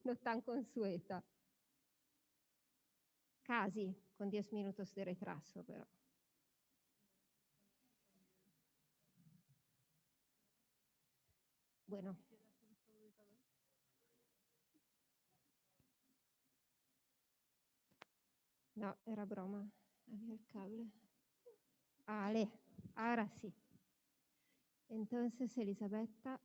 no tan consueta. Casi, con 10 minutos de retraso, pero. Bueno. No, era broma. Había el cable. Ale, ahora sí. Entonces, Elisabetta.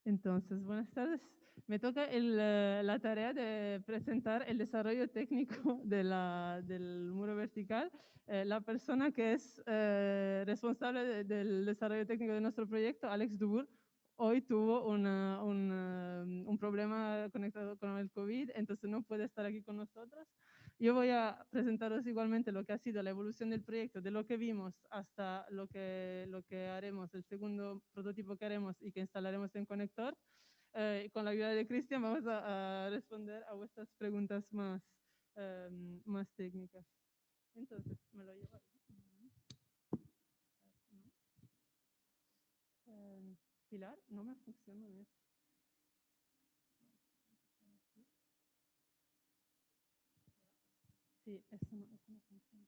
Entonces, buenas tardes. Me toca la tarea de presentar el desarrollo técnico del muro vertical. La persona que es responsable del desarrollo técnico de nuestro proyecto, Alex Dubur, hoy tuvo un problema conectado con el COVID, entonces no puede estar aquí con nosotros. Yo voy a presentaros igualmente lo que ha sido la evolución del proyecto, de lo que vimos hasta lo que haremos, el segundo prototipo que haremos y que instalaremos en conector. Con la ayuda de Cristian vamos a responder a vuestras preguntas más técnicas. Entonces, me lo llevo ahí. Pilar, no me funciona esto. Sí, eso no funciona.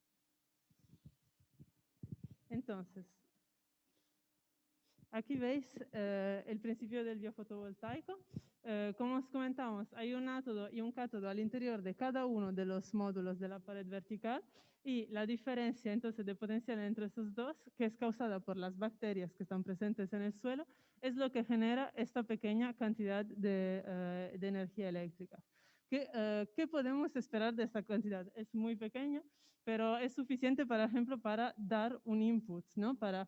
Entonces, aquí veis el principio del biofotovoltaico. Como os comentamos, hay un átodo y un cátodo al interior de cada uno de los módulos de la pared vertical y la diferencia entonces de potencial entre esos dos, que es causada por las bacterias que están presentes en el suelo, es lo que genera esta pequeña cantidad de energía eléctrica. ¿Qué podemos esperar de esta cantidad? Es muy pequeña, pero es suficiente, por ejemplo, para dar un input, ¿no? Para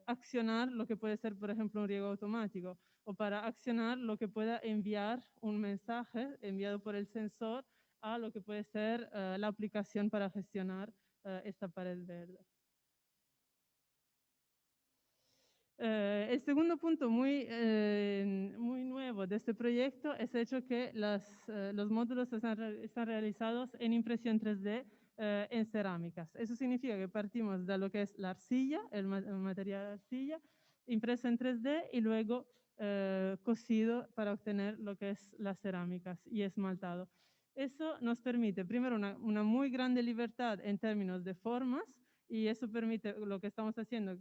accionar lo que puede ser, por ejemplo, un riego automático, o para accionar lo que pueda enviar un mensaje enviado por el sensor a lo que puede ser la aplicación para gestionar esta pared verde. El segundo punto muy nuevo de este proyecto es el hecho que los módulos están realizados en impresión 3D en cerámicas. Eso significa que partimos de lo que es la arcilla, el material arcilla, impreso en 3D y luego cosido para obtener lo que es las cerámicas y esmaltado. Eso nos permite, primero, una muy grande libertad en términos de formas, y eso permite lo que estamos haciendo,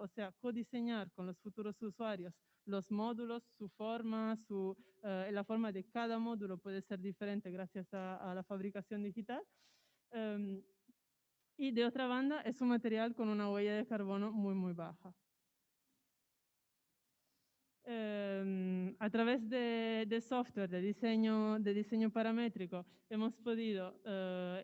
o sea, codiseñar con los futuros usuarios los módulos, su forma, la forma de cada módulo puede ser diferente gracias a la fabricación digital. Y de otra banda, es un material con una huella de carbono muy, muy baja. A través de software de diseño paramétrico hemos podido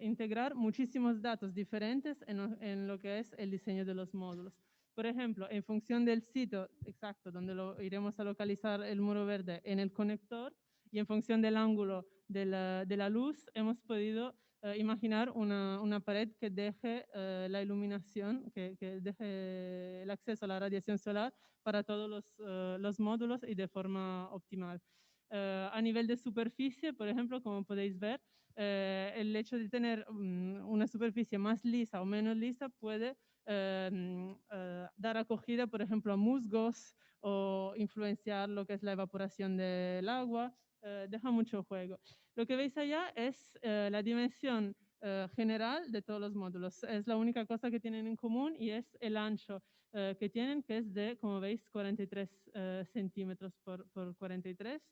integrar muchísimos datos diferentes en lo que es el diseño de los módulos. Por ejemplo, en función del sitio exacto donde iremos a localizar el muro verde en el conector y en función del ángulo de la luz, hemos podido imaginar una pared que deje la iluminación, que deje el acceso a la radiación solar para todos los módulos y de forma optimal. A nivel de superficie, por ejemplo, como podéis ver, el hecho de tener una superficie más lisa o menos lisa puede dar acogida, por ejemplo, a musgos o influenciar lo que es la evaporación del agua. Deja mucho juego. Lo que veis allá es la dimensión general de todos los módulos. Es la única cosa que tienen en común y es el ancho que tienen, que es de, como veis, 43 centímetros por 43.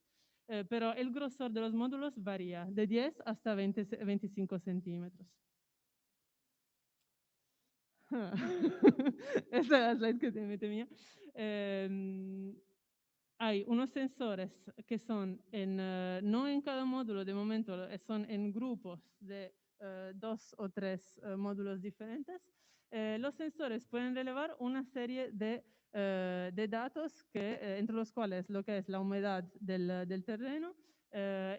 Pero el grosor de los módulos varía de 10 hasta 25 centímetros. Esa es la slide que te temía. Hay unos sensores que son no en cada módulo de momento, son en grupos de 2 o 3 módulos diferentes. Los sensores pueden relevar una serie de datos entre los cuales lo que es la humedad del terreno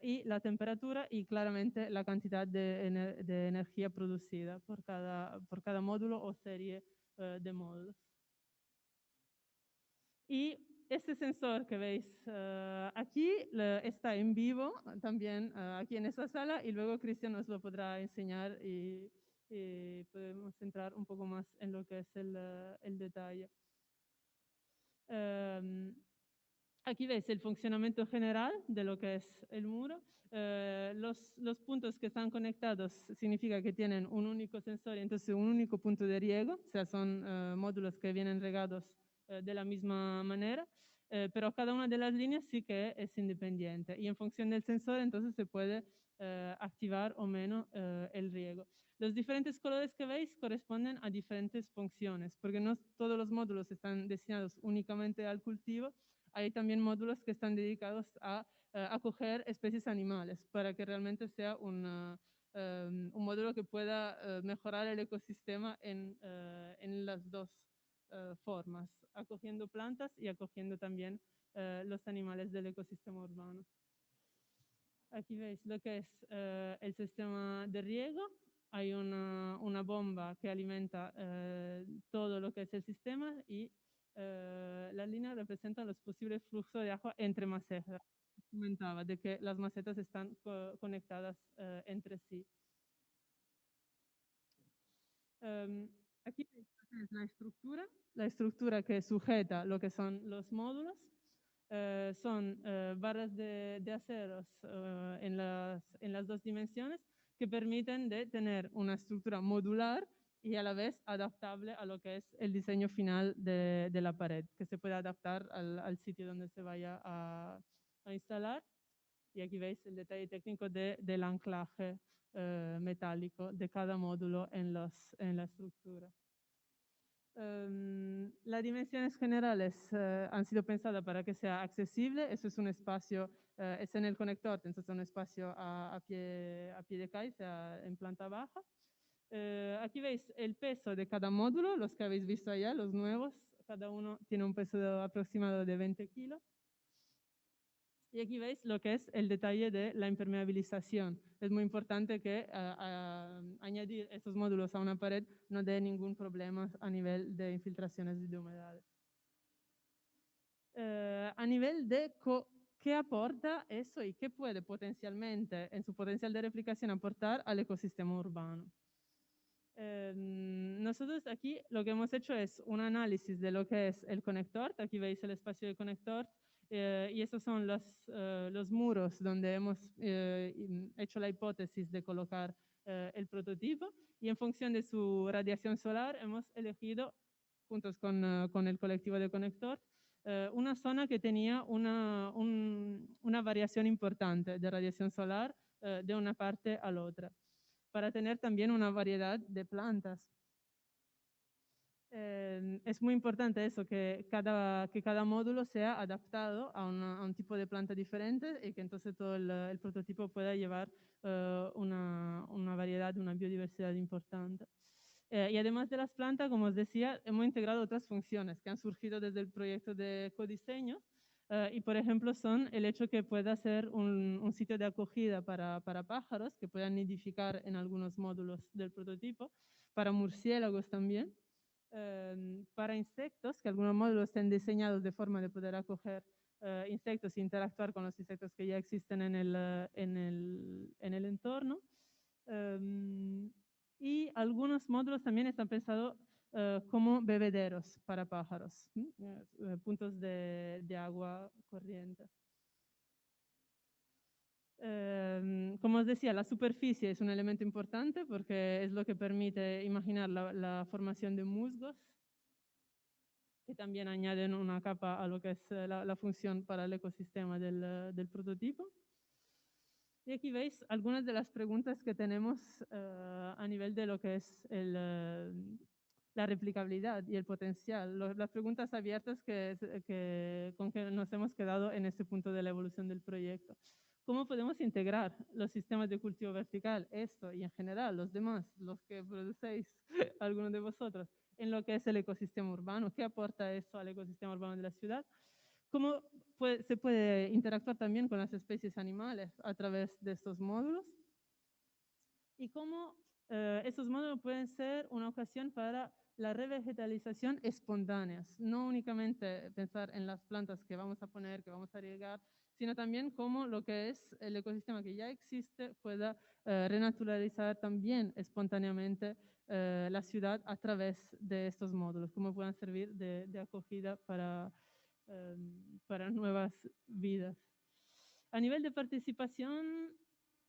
y la temperatura y claramente la cantidad de energía producida por cada módulo o serie de módulos. Y este sensor que veis aquí está en vivo también aquí en esta sala y luego Cristian nos lo podrá enseñar y podemos entrar un poco más en lo que es el detalle. Aquí veis el funcionamiento general de lo que es el muro. Los puntos que están conectados significa que tienen un único sensor, entonces un único punto de riego, o sea, son módulos que vienen regados de la misma manera, pero cada una de las líneas sí que es independiente y en función del sensor entonces se puede activar o menos el riego. Los diferentes colores que veis corresponden a diferentes funciones, porque no todos los módulos están destinados únicamente al cultivo, hay también módulos que están dedicados a acoger especies animales para que realmente sea un módulo que pueda mejorar el ecosistema en las dos formas, acogiendo plantas y acogiendo también los animales del ecosistema urbano. Aquí veis lo que es el sistema de riego. Hay una bomba que alimenta todo lo que es el sistema y las líneas representan los posibles flujos de agua entre macetas. Comentaba de que las macetas están conectadas entre sí. Aquí veis es la estructura que sujeta lo que son los módulos. Son barras de aceros en las dos dimensiones que permiten de tener una estructura modular y a la vez adaptable a lo que es el diseño final de la pared, que se puede adaptar al sitio donde se vaya a instalar. Y aquí veis el detalle técnico del anclaje metálico de cada módulo en la estructura. Las dimensiones generales han sido pensadas para que sea accesible. Eso es un espacio, es en el conector, entonces es un espacio a pie de calle, o sea, en planta baja. Aquí veis el peso de cada módulo, los que habéis visto allá, los nuevos, cada uno tiene un peso aproximado de 20 kilos. Y aquí veis lo que es el detalle de la impermeabilización. Es muy importante que añadir estos módulos a una pared no dé ningún problema a nivel de infiltraciones de humedades. A nivel de qué aporta eso y qué puede potencialmente, en su potencial de replicación, aportar al ecosistema urbano. Nosotros aquí lo que hemos hecho es un análisis de lo que es el conector. Aquí veis el espacio del conector. Y esos son los muros donde hemos hecho la hipótesis de colocar el prototipo y en función de su radiación solar hemos elegido, juntos con el colectivo de conector, una zona que tenía una variación importante de radiación solar de una parte a la otra, para tener también una variedad de plantas. Es muy importante eso, que cada módulo sea adaptado a un tipo de planta diferente y que entonces todo el prototipo pueda llevar una variedad, una biodiversidad importante. Y además de las plantas, como os decía, hemos integrado otras funciones que han surgido desde el proyecto de codiseño y, por ejemplo, son el hecho que pueda ser un sitio de acogida para pájaros que puedan nidificar en algunos módulos del prototipo, para murciélagos también. Para insectos, que algunos módulos estén diseñados de forma de poder acoger insectos e interactuar con los insectos que ya existen en el entorno. Y algunos módulos también están pensados como bebederos para pájaros, puntos de agua corriente. Como os decía, la superficie es un elemento importante porque es lo que permite imaginar la formación de musgos, que también añaden una capa a lo que es la función para el ecosistema del prototipo. Y aquí veis algunas de las preguntas que tenemos a nivel de lo que es la replicabilidad y el potencial, las preguntas abiertas con que nos hemos quedado en este punto de la evolución del proyecto. ¿Cómo podemos integrar los sistemas de cultivo vertical, esto y en general los demás, los que producéis, algunos de vosotros, en lo que es el ecosistema urbano? ¿Qué aporta eso al ecosistema urbano de la ciudad? ¿Cómo se puede interactuar también con las especies animales a través de estos módulos? Y cómo esos módulos pueden ser una ocasión para la revegetalización espontánea, no únicamente pensar en las plantas que vamos a poner, que vamos a regar, sino también cómo lo que es el ecosistema que ya existe pueda renaturalizar también espontáneamente la ciudad a través de estos módulos, cómo puedan servir de acogida para para nuevas vidas. A nivel de participación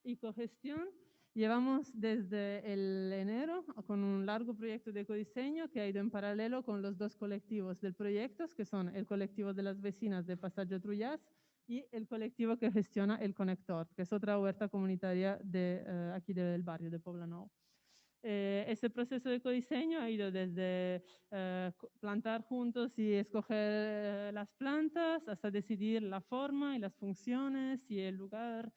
y cogestión, llevamos desde el enero con un largo proyecto de ecodiseño que ha ido en paralelo con los dos colectivos del proyecto, que son el colectivo de las vecinas de Passaggio Trullas y el colectivo que gestiona el Conector, que es otra huerta comunitaria de aquí del barrio de Poblenou. Este proceso de ecodiseño ha ido desde plantar juntos y escoger las plantas hasta decidir la forma y las funciones y el lugar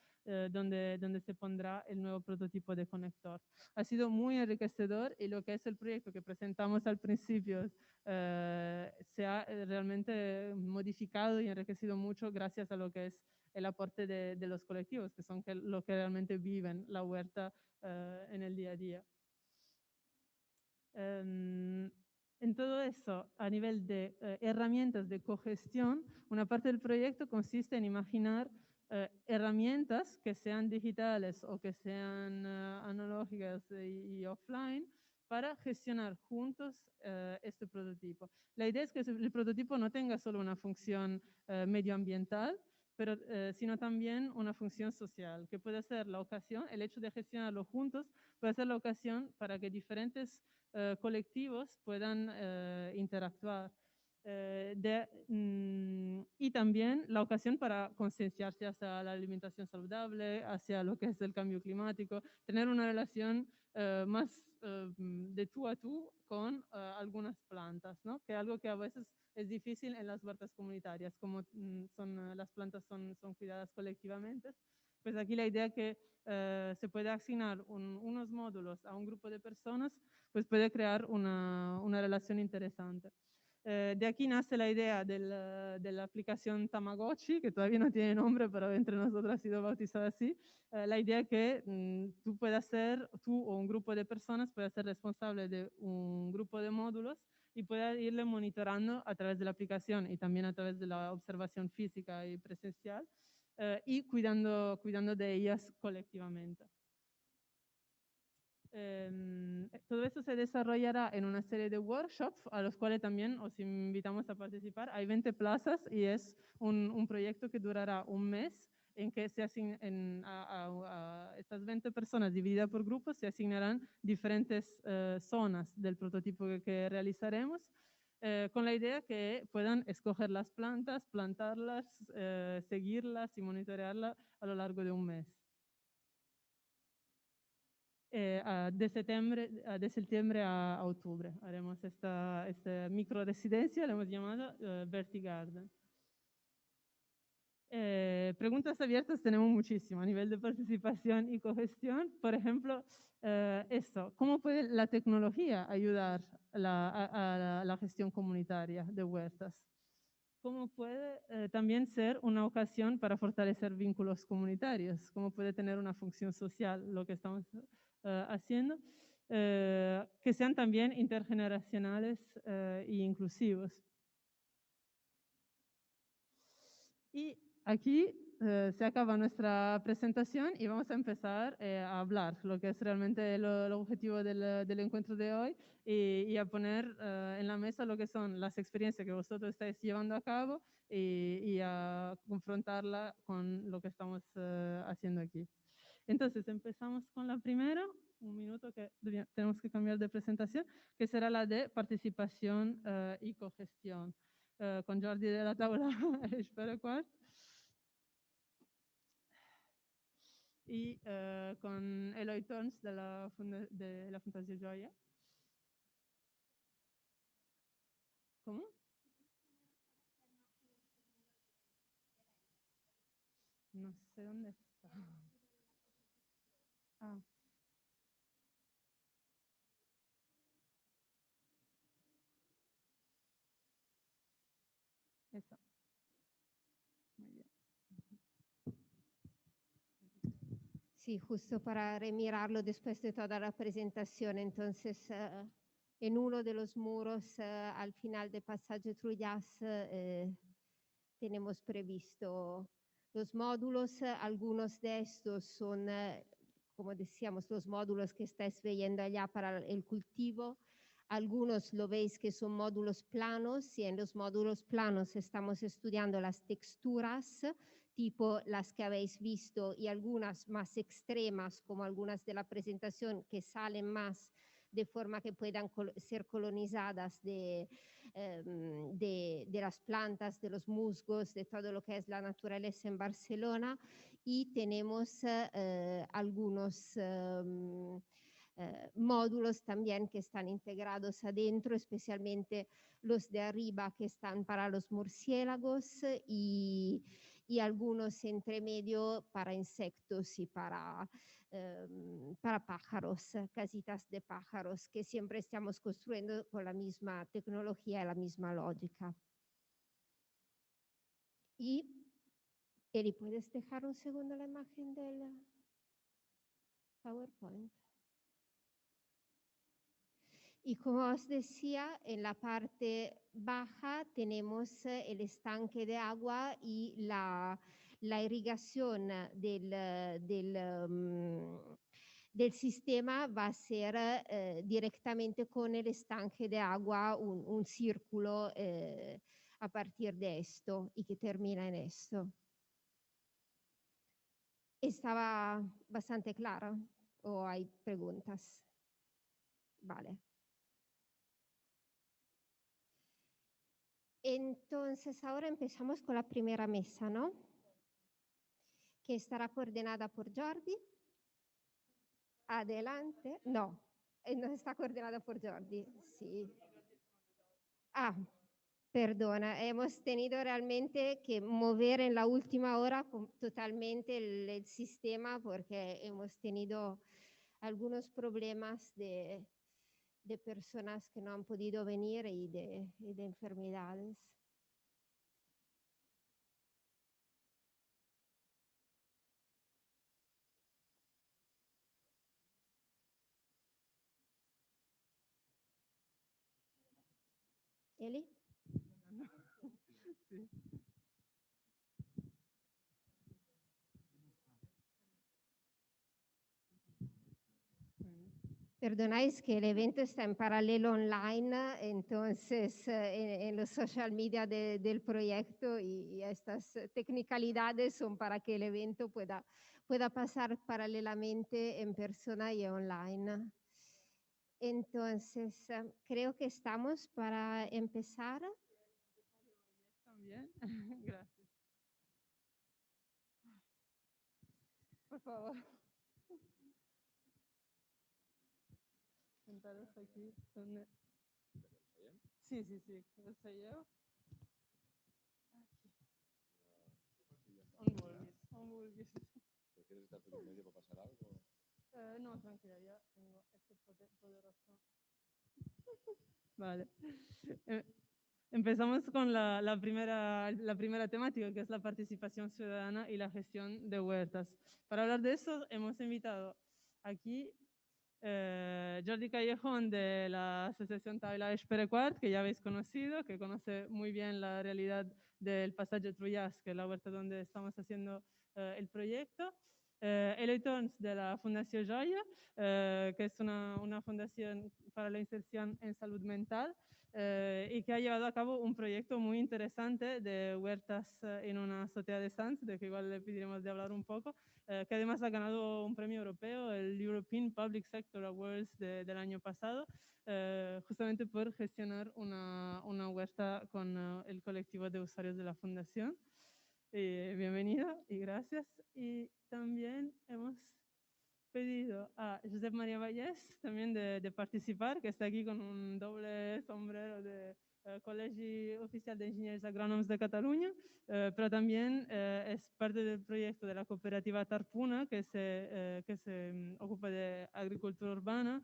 donde se pondrá el nuevo prototipo de conector. Ha sido muy enriquecedor y lo que es el proyecto que presentamos al principio se ha realmente modificado y enriquecido mucho gracias a lo que es el aporte de los colectivos, que son lo que realmente viven la huerta en el día a día. En todo eso, a nivel de herramientas de cogestión, una parte del proyecto consiste en imaginar herramientas que sean digitales o que sean analógicas y offline para gestionar juntos este prototipo. La idea es que el prototipo no tenga solo una función medioambiental, pero, sino también una función social, que puede ser la ocasión, el hecho de gestionarlo juntos, puede ser la ocasión para que diferentes colectivos puedan interactuar. Y también la ocasión para concienciarse hacia la alimentación saludable, hacia lo que es el cambio climático, tener una relación más de tú a tú con algunas plantas, ¿no? Que es algo que a veces es difícil en las huertas comunitarias, como las plantas son cuidadas colectivamente. Pues aquí la idea que se puede asignar unos módulos a un grupo de personas, pues puede crear una relación interesante. De aquí nace la idea de la aplicación Tamagotchi, que todavía no tiene nombre, pero entre nosotros ha sido bautizada así. La idea que tú o un grupo de personas pueda ser responsable de un grupo de módulos y pueda irle monitorando a través de la aplicación y también a través de la observación física y presencial y cuidando de ellas colectivamente. Todo eso se desarrollará en una serie de workshops a los cuales también os invitamos a participar. Hay 20 plazas y es un proyecto que durará un mes en que se a estas 20 personas divididas por grupos se asignarán diferentes zonas del prototipo que realizaremos con la idea que puedan escoger las plantas, plantarlas, seguirlas y monitorearlas a lo largo de un mes. De septiembre a octubre haremos esta micro residencia, la hemos llamado Vertigarden. Preguntas abiertas tenemos muchísimo a nivel de participación y cogestión. Por ejemplo, ¿cómo puede la tecnología ayudar a la gestión comunitaria de huertas? ¿Cómo puede también ser una ocasión para fortalecer vínculos comunitarios? ¿Cómo puede tener una función social lo que estamos haciendo? Que sean también intergeneracionales e inclusivos. Y aquí se acaba nuestra presentación y vamos a empezar a hablar, lo que es realmente el objetivo del encuentro de hoy y a poner en la mesa lo que son las experiencias que vosotros estáis llevando a cabo y a confrontarla con lo que estamos haciendo aquí. Entonces empezamos con la primera, un minuto que tenemos que cambiar de presentación, que será la de participación y cogestión. Con Jordi de la Taula, espero cuál. Y con Eloy Torns de la Fundación Joya. ¿Cómo? No sé dónde está. Ah. Esa. Muy bien. Sí, justo para remirarlo después de toda la presentación. Entonces, en uno de los muros al final de Passaggio Trullas tenemos previsto los módulos. Algunos de estos son, como decíamos, los módulos que estáis viendo allá para el cultivo. Algunos lo veis que son módulos planos y en los módulos planos estamos estudiando las texturas, tipo las que habéis visto y algunas más extremas, como algunas de la presentación que salen más de forma que puedan ser colonizadas de las plantas, de los musgos, de todo lo que es la naturaleza en Barcelona. Y tenemos algunos módulos también que están integrados adentro, especialmente los de arriba que están para los murciélagos y algunos entre medio para insectos y para pájaros, casitas de pájaros, que siempre estamos construyendo con la misma tecnología y la misma lógica. Y, Eli, ¿puedes dejar un segundo la imagen del PowerPoint? Y como os decía, en la parte baja tenemos el estanque de agua y la irrigación del sistema va a ser directamente con el estanque de agua, un círculo a partir de esto y que termina en esto. ¿Estaba bastante claro o hay preguntas? Vale. Entonces, ahora empezamos con la primera mesa, ¿no? Que estará coordinada por Jordi. Adelante. No, no está coordinada por Jordi. Sí. Ah, perdona, hemos tenido realmente que mover en la última hora totalmente el sistema porque hemos tenido algunos problemas de personas que no han podido venir y de enfermedades. Eli? Sí. Perdonáis que el evento está en paralelo online, entonces en los social media del proyecto y estas technicalidades son para que el evento pueda pasar paralelamente en persona y online. Entonces, creo que estamos para empezar. También, gracias. Por favor. Sentaros aquí. ¿Dónde? Sí, sí, sí. ¿Lo sé yo? Un vulguis. ¿Quieres estar tú en medio para pasar algo? No, tranquila, ya tengo ese poderoso. Vale. Empezamos con la primera temática, que es la participación ciudadana y la gestión de huertas. Para hablar de eso, hemos invitado aquí Jordi Callejón de la Asociación Taula Esperequart, que ya habéis conocido, que conoce muy bien la realidad del pasaje Trullas, que es la huerta donde estamos haciendo el proyecto. Eloi Torns de la Fundación Joya, que es una fundación para la inserción en salud mental y que ha llevado a cabo un proyecto muy interesante de huertas en una sociedad de Sants, de que igual le pediremos de hablar un poco, que además ha ganado un premio europeo, el European Public Sector Awards del año pasado, justamente por gestionar una huerta con el colectivo de usuarios de la fundación. Bienvenido y gracias. Y también hemos pedido a Josep María Vallès también de participar, que está aquí con un doble sombrero de Colegio Oficial de Ingenieros Agrónomos de Cataluña, pero también es parte del proyecto de la cooperativa Tarpuna, que se ocupa de agricultura urbana.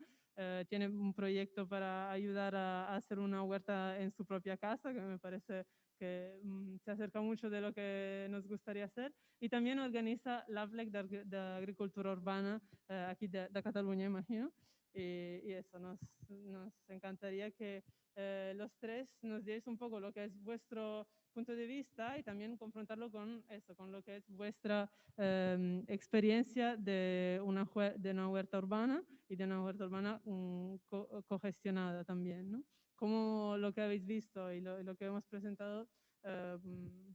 Tiene un proyecto para ayudar a hacer una huerta en su propia casa, que me parece que se acerca mucho de lo que nos gustaría hacer, y también organiza la FLEC de Agricultura Urbana aquí de Cataluña, imagino. Y eso, nos encantaría que los tres nos dierais un poco lo que es vuestro punto de vista y también confrontarlo con eso, con lo que es vuestra experiencia de de una huerta urbana y de una huerta urbana cogestionada también, ¿no? Cómo lo que habéis visto y lo que hemos presentado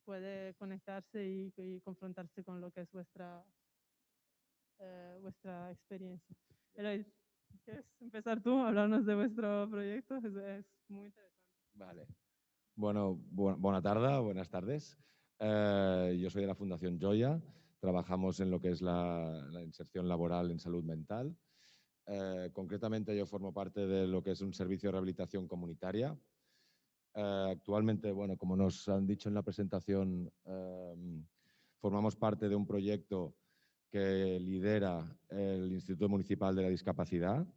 puede conectarse y confrontarse con lo que es vuestra experiencia. Eloy, ¿quieres empezar tú a hablarnos de vuestro proyecto? Es muy interesante. Vale. Bueno, buena tarde, buenas tardes. Yo soy de la Fundación Joya. Trabajamos en lo que es la inserción laboral en salud mental. Concretamente, yo formo parte de lo que es un servicio de rehabilitación comunitaria. Actualmente, bueno, como nos han dicho en la presentación, formamos parte de un proyecto que lidera el Instituto Municipal de la Discapacidad.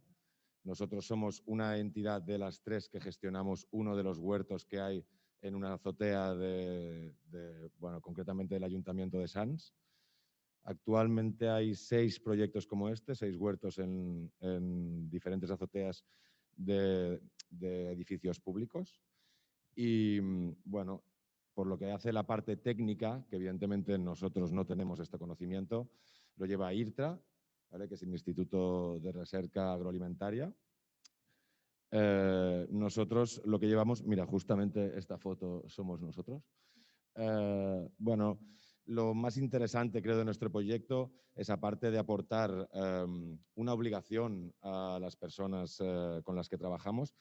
Nosotros somos una entidad de las tres que gestionamos uno de los huertos que hay en una azotea bueno, concretamente del Ayuntamiento de Sants. Actualmente hay 6 proyectos como este, 6 huertos en diferentes azoteas de edificios públicos. Y bueno, por lo que hace la parte técnica, que evidentemente nosotros no tenemos este conocimiento, lo lleva IRTRA, ¿vale? Que es el Instituto de Recerca Agroalimentaria. Nosotros lo que llevamos, mira, justamente esta foto somos nosotros. Bueno, lo más interesante, creo, de nuestro proyecto es, aparte de aportar una obligación a las personas con las que trabajamos,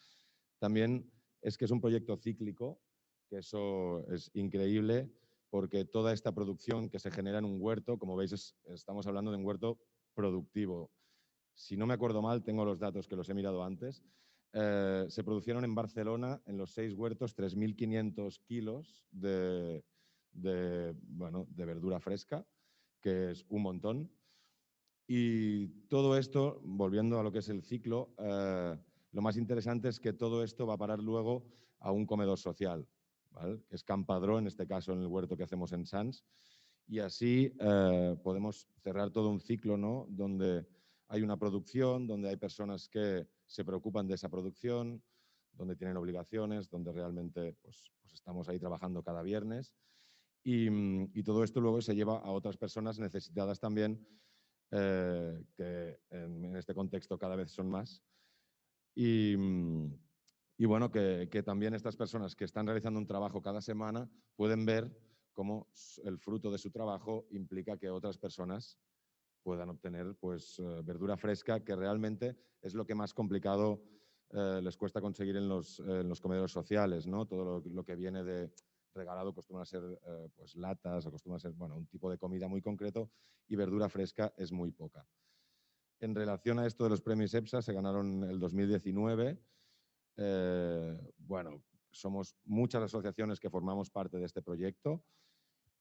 también es que es un proyecto cíclico, que eso es increíble, porque toda esta producción que se genera en un huerto, como veis, estamos hablando de un huerto productivo. Si no me acuerdo mal, tengo los datos que los he mirado antes, se producieron en Barcelona, en los 6 huertos, 3.500 kilos bueno, de verdura fresca, que es un montón. Y todo esto, volviendo a lo que es el ciclo, lo más interesante es que todo esto va a parar luego a un comedor social, ¿vale? Que es Campadró, en este caso en el huerto que hacemos en Sants. Y así podemos cerrar todo un ciclo, ¿no? Donde hay una producción, donde hay personas que se preocupan de esa producción, donde tienen obligaciones, donde realmente pues estamos ahí trabajando cada viernes. Y todo esto luego se lleva a otras personas necesitadas también, que en este contexto cada vez son más. Y bueno, que también estas personas que están realizando un trabajo cada semana pueden ver cómo el fruto de su trabajo implica que otras personas puedan obtener pues, verdura fresca, que realmente es lo que más complicado les cuesta conseguir en los comedores sociales, ¿no? Todo lo que viene de regalado acostumbra a ser pues, latas, acostumbra a ser bueno, un tipo de comida muy concreto, y verdura fresca es muy poca. En relación a esto de los premios EPSA, se ganaron el 2019. Bueno, somos muchas asociaciones que formamos parte de este proyecto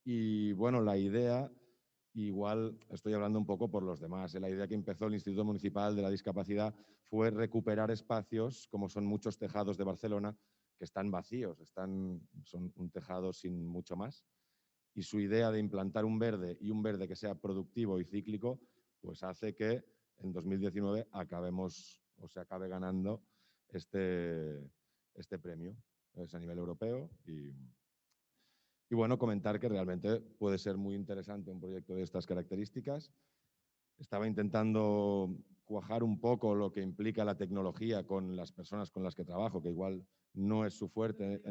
y bueno, la idea, igual estoy hablando un poco por los demás, la idea que empezó el Instituto Municipal de la Discapacidad fue recuperar espacios, como son muchos tejados de Barcelona, que están vacíos, son un tejado sin mucho más. Y su idea de implantar un verde, y un verde que sea productivo y cíclico, pues hace que en 2019 se acabe ganando este premio. Es a nivel europeo y bueno, comentar que realmente puede ser muy interesante un proyecto de estas características. Estaba intentando cuajar un poco lo que implica la tecnología con las personas con las que trabajo, que igual no es su fuerte,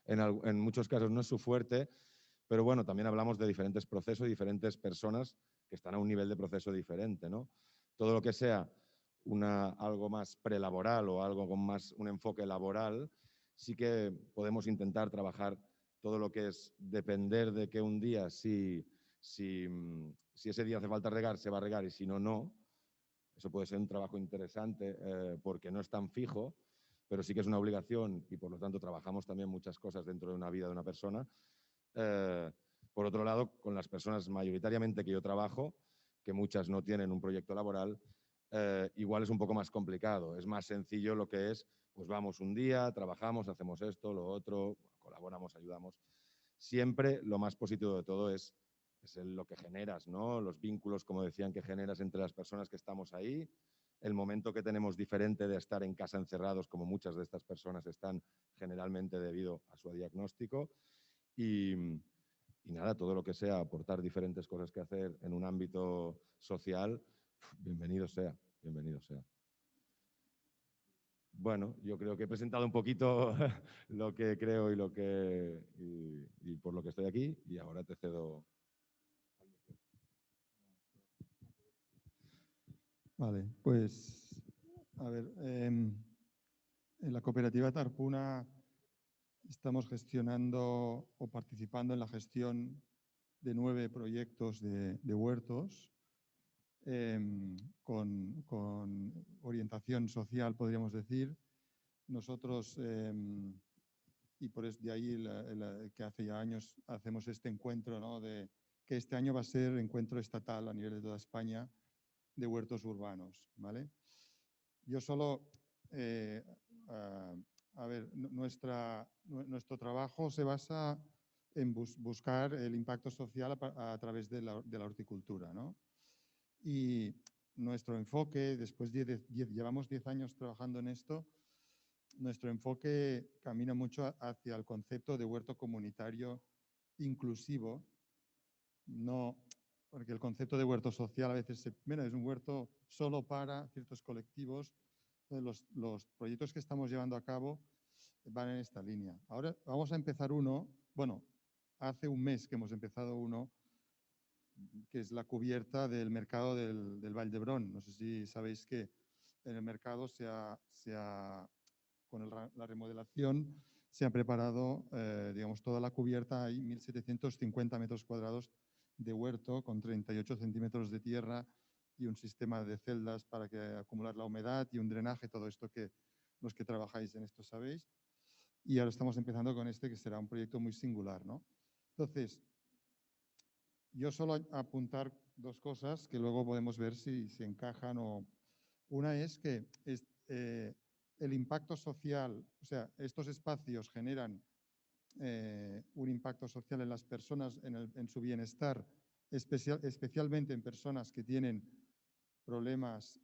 en muchos casos no es su fuerte, pero bueno, también hablamos de diferentes procesos, diferentes personas que están a un nivel de proceso diferente, ¿no? Todo lo que sea algo más prelaboral o algo con más un enfoque laboral, sí que podemos intentar trabajar todo lo que es depender de que un día, si ese día hace falta regar, se va a regar, y si no, no. Eso puede ser un trabajo interesante porque no es tan fijo, pero sí que es una obligación y por lo tanto trabajamos también muchas cosas dentro de una vida de una persona. Por otro lado, con las personas mayoritariamente que yo trabajo, que muchas no tienen un proyecto laboral, igual es un poco más complicado. Es más sencillo lo que es, pues vamos un día, trabajamos, hacemos esto, lo otro, colaboramos, ayudamos. Siempre lo más positivo de todo es lo que generas, ¿no? Los vínculos, como decían, que generas entre las personas que estamos ahí, el momento que tenemos diferente de estar en casa encerrados, como muchas de estas personas están generalmente debido a su diagnóstico. Y nada, todo lo que sea aportar diferentes cosas que hacer en un ámbito social, bienvenido sea, bienvenido sea. Bueno, yo creo que he presentado un poquito lo que creo y por lo que estoy aquí, y ahora te cedo. Vale, pues a ver, en la cooperativa Tarpuna estamos gestionando o participando en la gestión de 9 proyectos de huertos con orientación social, podríamos decir. Nosotros, y por eso de ahí que hace ya años hacemos este encuentro, ¿no? Que este año va a ser encuentro estatal a nivel de toda España de huertos urbanos, ¿vale? Yo solo, a ver, nuestro trabajo se basa en buscar el impacto social a través de la horticultura, ¿no? Y nuestro enfoque, llevamos 10 años trabajando en esto, nuestro enfoque camina mucho hacia el concepto de huerto comunitario inclusivo, no, porque el concepto de huerto social a veces es un huerto solo para ciertos colectivos. Los proyectos que estamos llevando a cabo van en esta línea. Ahora vamos a empezar uno, bueno, hace un mes que hemos empezado uno, que es la cubierta del mercado del Vall d'Hebron. No sé si sabéis que en el mercado con la remodelación se ha preparado, digamos, toda la cubierta. Hay 1.750 metros cuadrados de huerto con 38 centímetros de tierra y un sistema de celdas para acumular la humedad y un drenaje, todo esto que los que trabajáis en esto sabéis. Y ahora estamos empezando con este, que será un proyecto muy singular, ¿no? Entonces, yo solo apuntar 2 cosas que luego podemos ver si encajan o... Una es que el impacto social, o sea, estos espacios generan un impacto social en las personas, en su bienestar, especialmente en personas que tienen problemas.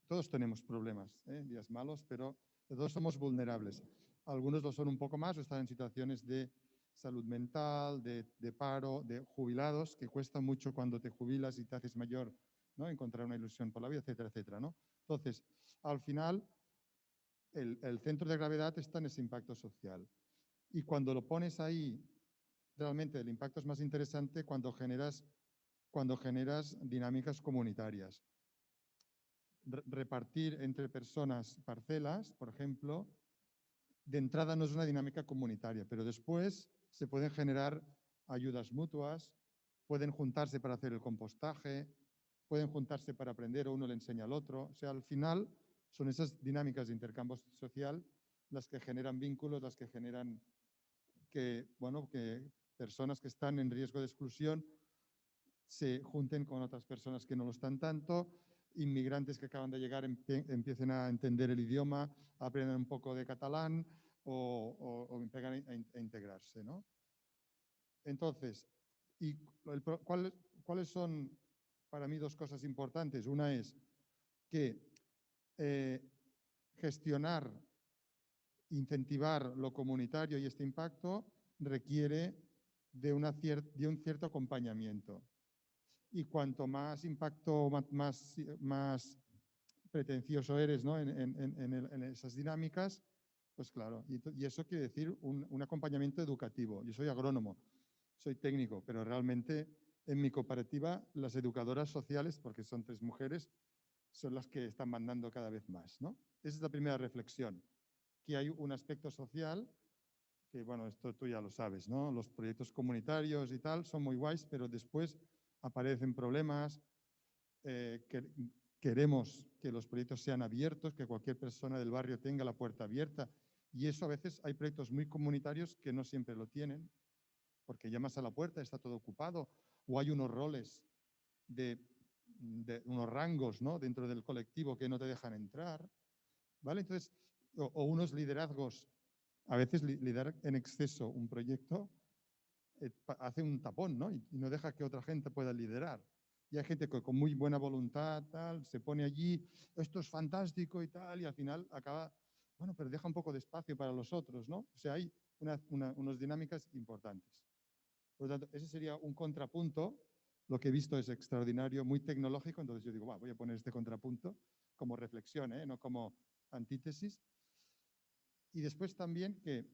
Todos tenemos problemas, días malos, pero todos somos vulnerables. Algunos lo son un poco más o están en situaciones de salud mental, de paro, de jubilados, que cuesta mucho cuando te jubilas y te haces mayor, ¿no? Encontrar una ilusión por la vida, etcétera, etcétera, ¿no? Entonces, al final, el centro de gravedad está en ese impacto social. Y cuando lo pones ahí, realmente el impacto es más interesante cuando generas dinámicas comunitarias. Repartir entre personas parcelas, por ejemplo, de entrada no es una dinámica comunitaria, pero después se pueden generar ayudas mutuas, pueden juntarse para hacer el compostaje, pueden juntarse para aprender o uno le enseña al otro. O sea, al final son esas dinámicas de intercambio social las que generan vínculos, las que generan que personas que están en riesgo de exclusión se junten con otras personas que no lo están tanto, inmigrantes que acaban de llegar empiecen a entender el idioma, aprendan un poco de catalán o empiezan a integrarse, ¿no? Entonces, ¿cuáles son para mí 2 cosas importantes? Una es que gestionar, incentivar lo comunitario y este impacto requiere de un cierto acompañamiento. Y cuanto más impacto, más pretencioso eres, ¿no? en esas dinámicas, pues claro, y eso quiere decir un acompañamiento educativo. Yo soy agrónomo, soy técnico, pero realmente en mi cooperativa las educadoras sociales, porque son 3 mujeres, son las que están mandando cada vez más, ¿no? Esa es la primera reflexión, que hay un aspecto social que, bueno, esto tú ya lo sabes, ¿no? Los proyectos comunitarios y tal son muy guays, pero después aparecen problemas. Queremos que los proyectos sean abiertos, que cualquier persona del barrio tenga la puerta abierta. Y eso a veces hay proyectos muy comunitarios que no siempre lo tienen, porque llamas a la puerta, está todo ocupado, o hay unos roles de unos rangos, ¿no? Dentro del colectivo que no te dejan entrar, ¿vale? Entonces, o unos liderazgos, a veces liderar en exceso un proyecto hace un tapón, ¿no? Y no deja que otra gente pueda liderar. y hay gente con muy buena voluntad, tal, se pone allí, esto es fantástico y tal, y al final acaba, bueno, pero deja un poco de espacio para los otros, ¿no? O sea, hay unas dinámicas importantes. Por lo tanto, ese sería un contrapunto. Lo que he visto es extraordinario, muy tecnológico, entonces yo digo, voy a poner este contrapunto como reflexión, no como antítesis. Y después también que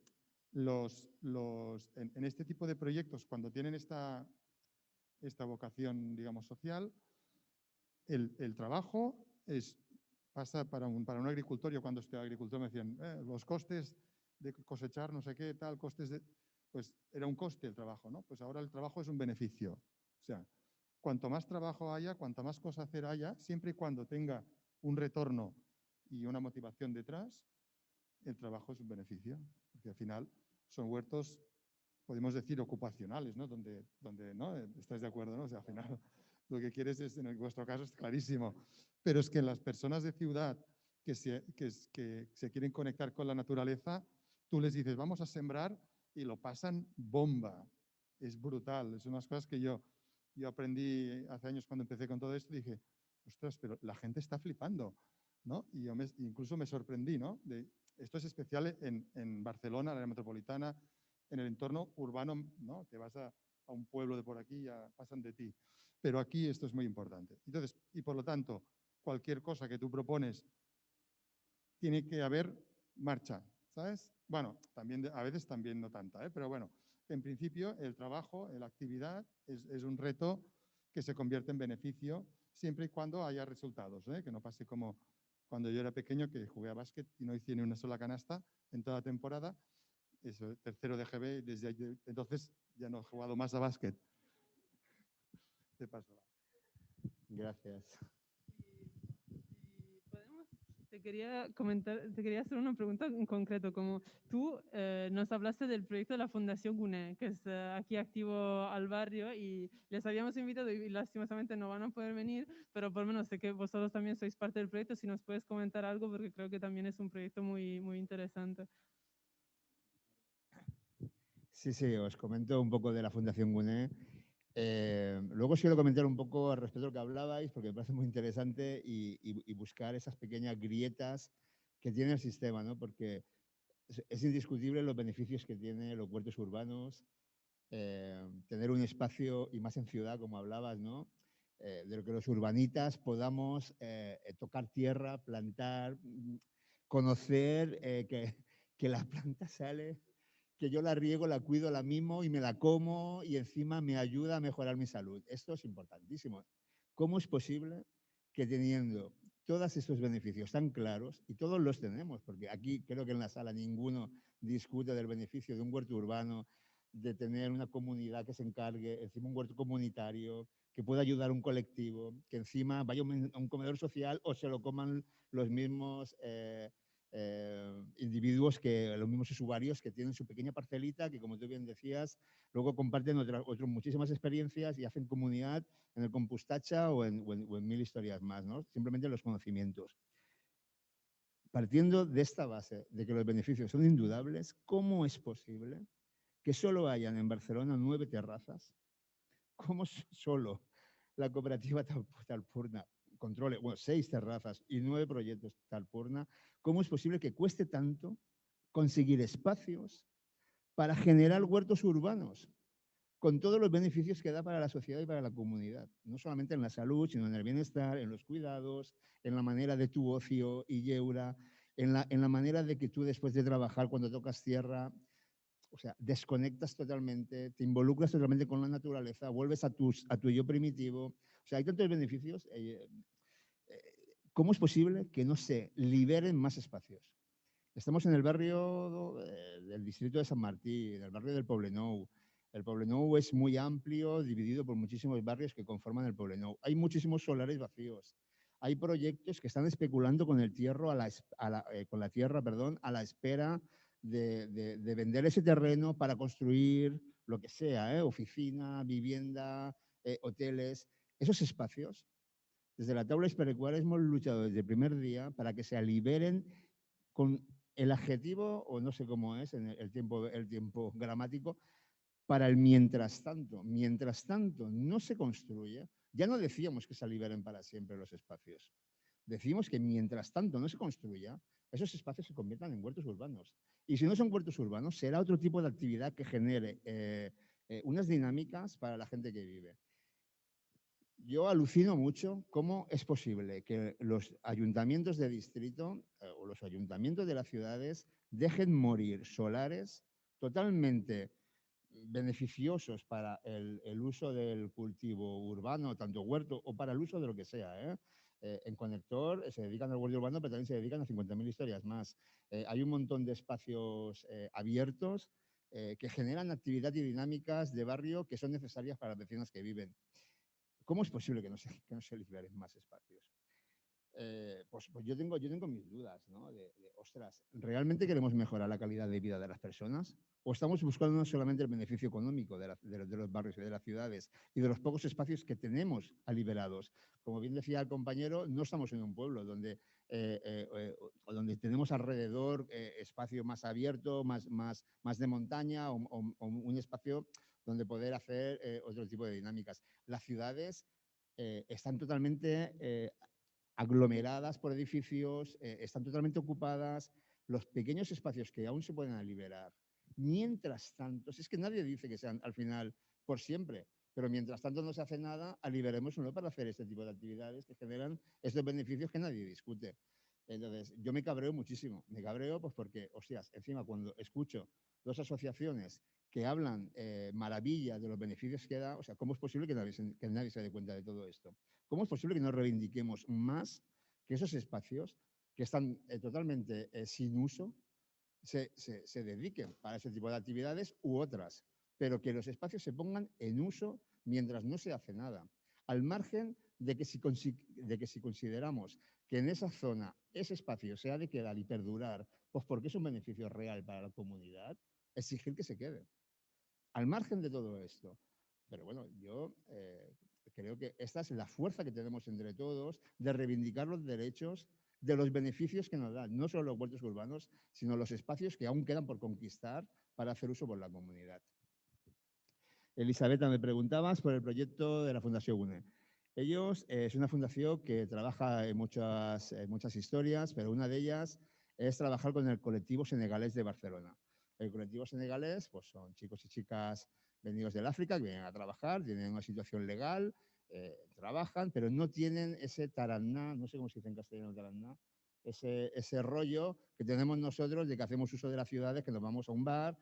en este tipo de proyectos, cuando tienen esta vocación, digamos, social, el trabajo pasa para un agricultor. Yo cuando estoy agricultor me decían, los costes de cosechar, no sé qué, tal, pues era un coste el trabajo, ¿no? Pues ahora el trabajo es un beneficio. O sea, cuanto más trabajo haya, cuanta más cosa hacer haya, siempre y cuando tenga un retorno y una motivación detrás, el trabajo es un beneficio. Porque al final son huertos, podemos decir, ocupacionales, ¿no? Donde ¿no? ¿Estáis de acuerdo, no? O sea, al final lo que quieres es, en vuestro caso es clarísimo, pero es que las personas de ciudad que se quieren conectar con la naturaleza, tú les dices, vamos a sembrar y lo pasan bomba. Es brutal, es unas cosas que yo aprendí hace años cuando empecé con todo esto y dije, ostras, pero la gente está flipando, ¿no? Y yo incluso me sorprendí, ¿no? Esto es especial en Barcelona, la área metropolitana, en el entorno urbano, ¿no? Te vas a un pueblo de por aquí y ya pasan de ti. Pero aquí esto es muy importante. Entonces, y por lo tanto, cualquier cosa que tú propones, tiene que haber marcha, ¿sabes? Bueno, también a veces también no tanta, pero bueno, en principio el trabajo, la actividad es un reto que se convierte en beneficio siempre y cuando haya resultados, que no pase como cuando yo era pequeño que jugué a básquet y no hice ni una sola canasta en toda la temporada, eso, tercero de GB, y desde entonces ya no he jugado más a básquet. Te paso. Gracias. Te quería hacer una pregunta en concreto. Como tú nos hablaste del proyecto de la Fundación GUNE, que es aquí activo al barrio, y les habíamos invitado y lastimosamente no van a poder venir, pero por lo menos sé que vosotros también sois parte del proyecto. Si nos puedes comentar algo, porque creo que también es un proyecto muy, muy interesante. Sí, os comento un poco de la Fundación GUNE. Luego os quiero comentar un poco al respecto de lo que hablabais, porque me parece muy interesante y buscar esas pequeñas grietas que tiene el sistema, ¿no? Porque es indiscutible los beneficios que tiene los huertos urbanos, tener un espacio, y más en ciudad, como hablabas, ¿no? De lo que los urbanitas podamos tocar tierra, plantar, conocer que la planta sale, que yo la riego, la cuido, la mimo y me la como y encima me ayuda a mejorar mi salud. Esto es importantísimo. ¿Cómo es posible que teniendo todos estos beneficios tan claros, y todos los tenemos, porque aquí creo que en la sala ninguno discute del beneficio de un huerto urbano, de tener una comunidad que se encargue, encima un huerto comunitario, que pueda ayudar a un colectivo, que encima vaya a un comedor social o se lo coman los mismos individuos, los mismos usuarios que tienen su pequeña parcelita, que como tú bien decías, luego comparten otras muchísimas experiencias y hacen comunidad en el compostacha o en mil historias más, ¿no? Simplemente los conocimientos. Partiendo de esta base, de que los beneficios son indudables, ¿cómo es posible que solo hayan en Barcelona 9 terrazas? ¿Cómo solo la cooperativa Talpurna controle 6 terrazas y 9 proyectos Talpurna? ¿Cómo es posible que cueste tanto conseguir espacios para generar huertos urbanos con todos los beneficios que da para la sociedad y para la comunidad? No solamente en la salud, sino en el bienestar, en los cuidados, en la manera de tu ocio y yeura, en la manera de que tú después de trabajar, cuando tocas tierra, o sea, desconectas totalmente, te involucras totalmente con la naturaleza, vuelves a tu yo primitivo. O sea, hay tantos beneficios. ¿Cómo es posible que no se liberen más espacios? Estamos en el barrio del distrito de San Martí, en el barrio del Poblenou. El Poblenou es muy amplio, dividido por muchísimos barrios que conforman el Poblenou. Hay muchísimos solares vacíos. Hay proyectos que están especulando con el tierra, a la espera de vender ese terreno para construir lo que sea, oficina, vivienda, hoteles. Esos espacios, desde la tabla Experecuar hemos luchado desde el primer día para que se liberen con el adjetivo, o no sé cómo es en el tiempo gramático, para el mientras tanto. Mientras tanto no se construye, Ya no decíamos que se liberen para siempre los espacios. Decimos que mientras tanto no se construya, esos espacios se conviertan en huertos urbanos. Y si no son huertos urbanos, será otro tipo de actividad que genere unas dinámicas para la gente que vive. Yo alucino mucho cómo es posible que los ayuntamientos de distrito o los ayuntamientos de las ciudades dejen morir solares totalmente beneficiosos para el uso del cultivo urbano, tanto huerto o para el uso de lo que sea. En Conector se dedican al huerto urbano, pero también se dedican a 50.000 historias más. Hay un montón de espacios abiertos que generan actividad y dinámicas de barrio que son necesarias para las vecinas que viven. ¿Cómo es posible que no se liberen más espacios? Pues yo tengo mis dudas, ¿no? Ostras, ¿realmente queremos mejorar la calidad de vida de las personas? ¿O estamos buscando no solamente el beneficio económico de los barrios y de las ciudades y de los pocos espacios que tenemos liberados? Como bien decía el compañero, no estamos en un pueblo donde tenemos alrededor espacio más abierto, más de montaña o un espacio donde poder hacer otro tipo de dinámicas. Las ciudades están totalmente aglomeradas por edificios, están totalmente ocupadas, los pequeños espacios que aún se pueden liberar. Mientras tanto, si es que nadie dice que sean al final por siempre, pero mientras tanto no se hace nada, liberemos uno para hacer este tipo de actividades que generan estos beneficios que nadie discute. Entonces, yo me cabreo muchísimo. Me cabreo pues porque, hostias, encima cuando escucho dos asociaciones que hablan maravillas de los beneficios que da, o sea, ¿cómo es posible que nadie se dé cuenta de todo esto? ¿Cómo es posible que no reivindiquemos más que esos espacios que están totalmente sin uso se dediquen para ese tipo de actividades u otras, pero que los espacios se pongan en uso mientras no se hace nada? Al margen de que si consideramos que en esa zona ese espacio se ha de quedar y perdurar, pues porque es un beneficio real para la comunidad, exigir que se quede. Al margen de todo esto. Pero bueno, yo creo que esta es la fuerza que tenemos entre todos de reivindicar los derechos, de los beneficios que nos dan, no solo los huertos urbanos, sino los espacios que aún quedan por conquistar para hacer uso por la comunidad. Elisabetta, me preguntabas por el proyecto de la Fundación UNE. Ellos es una fundación que trabaja en muchas historias, pero una de ellas es trabajar con el colectivo senegalés de Barcelona. El colectivo senegalés pues son chicos y chicas venidos del África que vienen a trabajar, tienen una situación legal, trabajan, pero no tienen ese taraná, no sé cómo se dice en castellano taraná, ese rollo que tenemos nosotros de que hacemos uso de las ciudades, que nos vamos a un bar,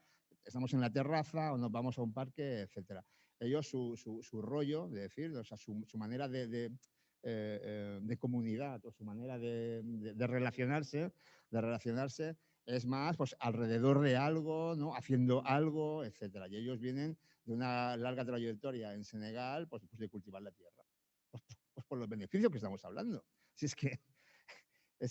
estamos en la terraza o nos vamos a un parque, etcétera. Ellos su rollo, de decir, o sea, su manera de comunidad o su manera de relacionarse es más pues, alrededor de algo, ¿no? Haciendo algo, etcétera. Y ellos vienen de una larga trayectoria en Senegal pues de cultivar la tierra. Pues por los beneficios que estamos hablando. Si es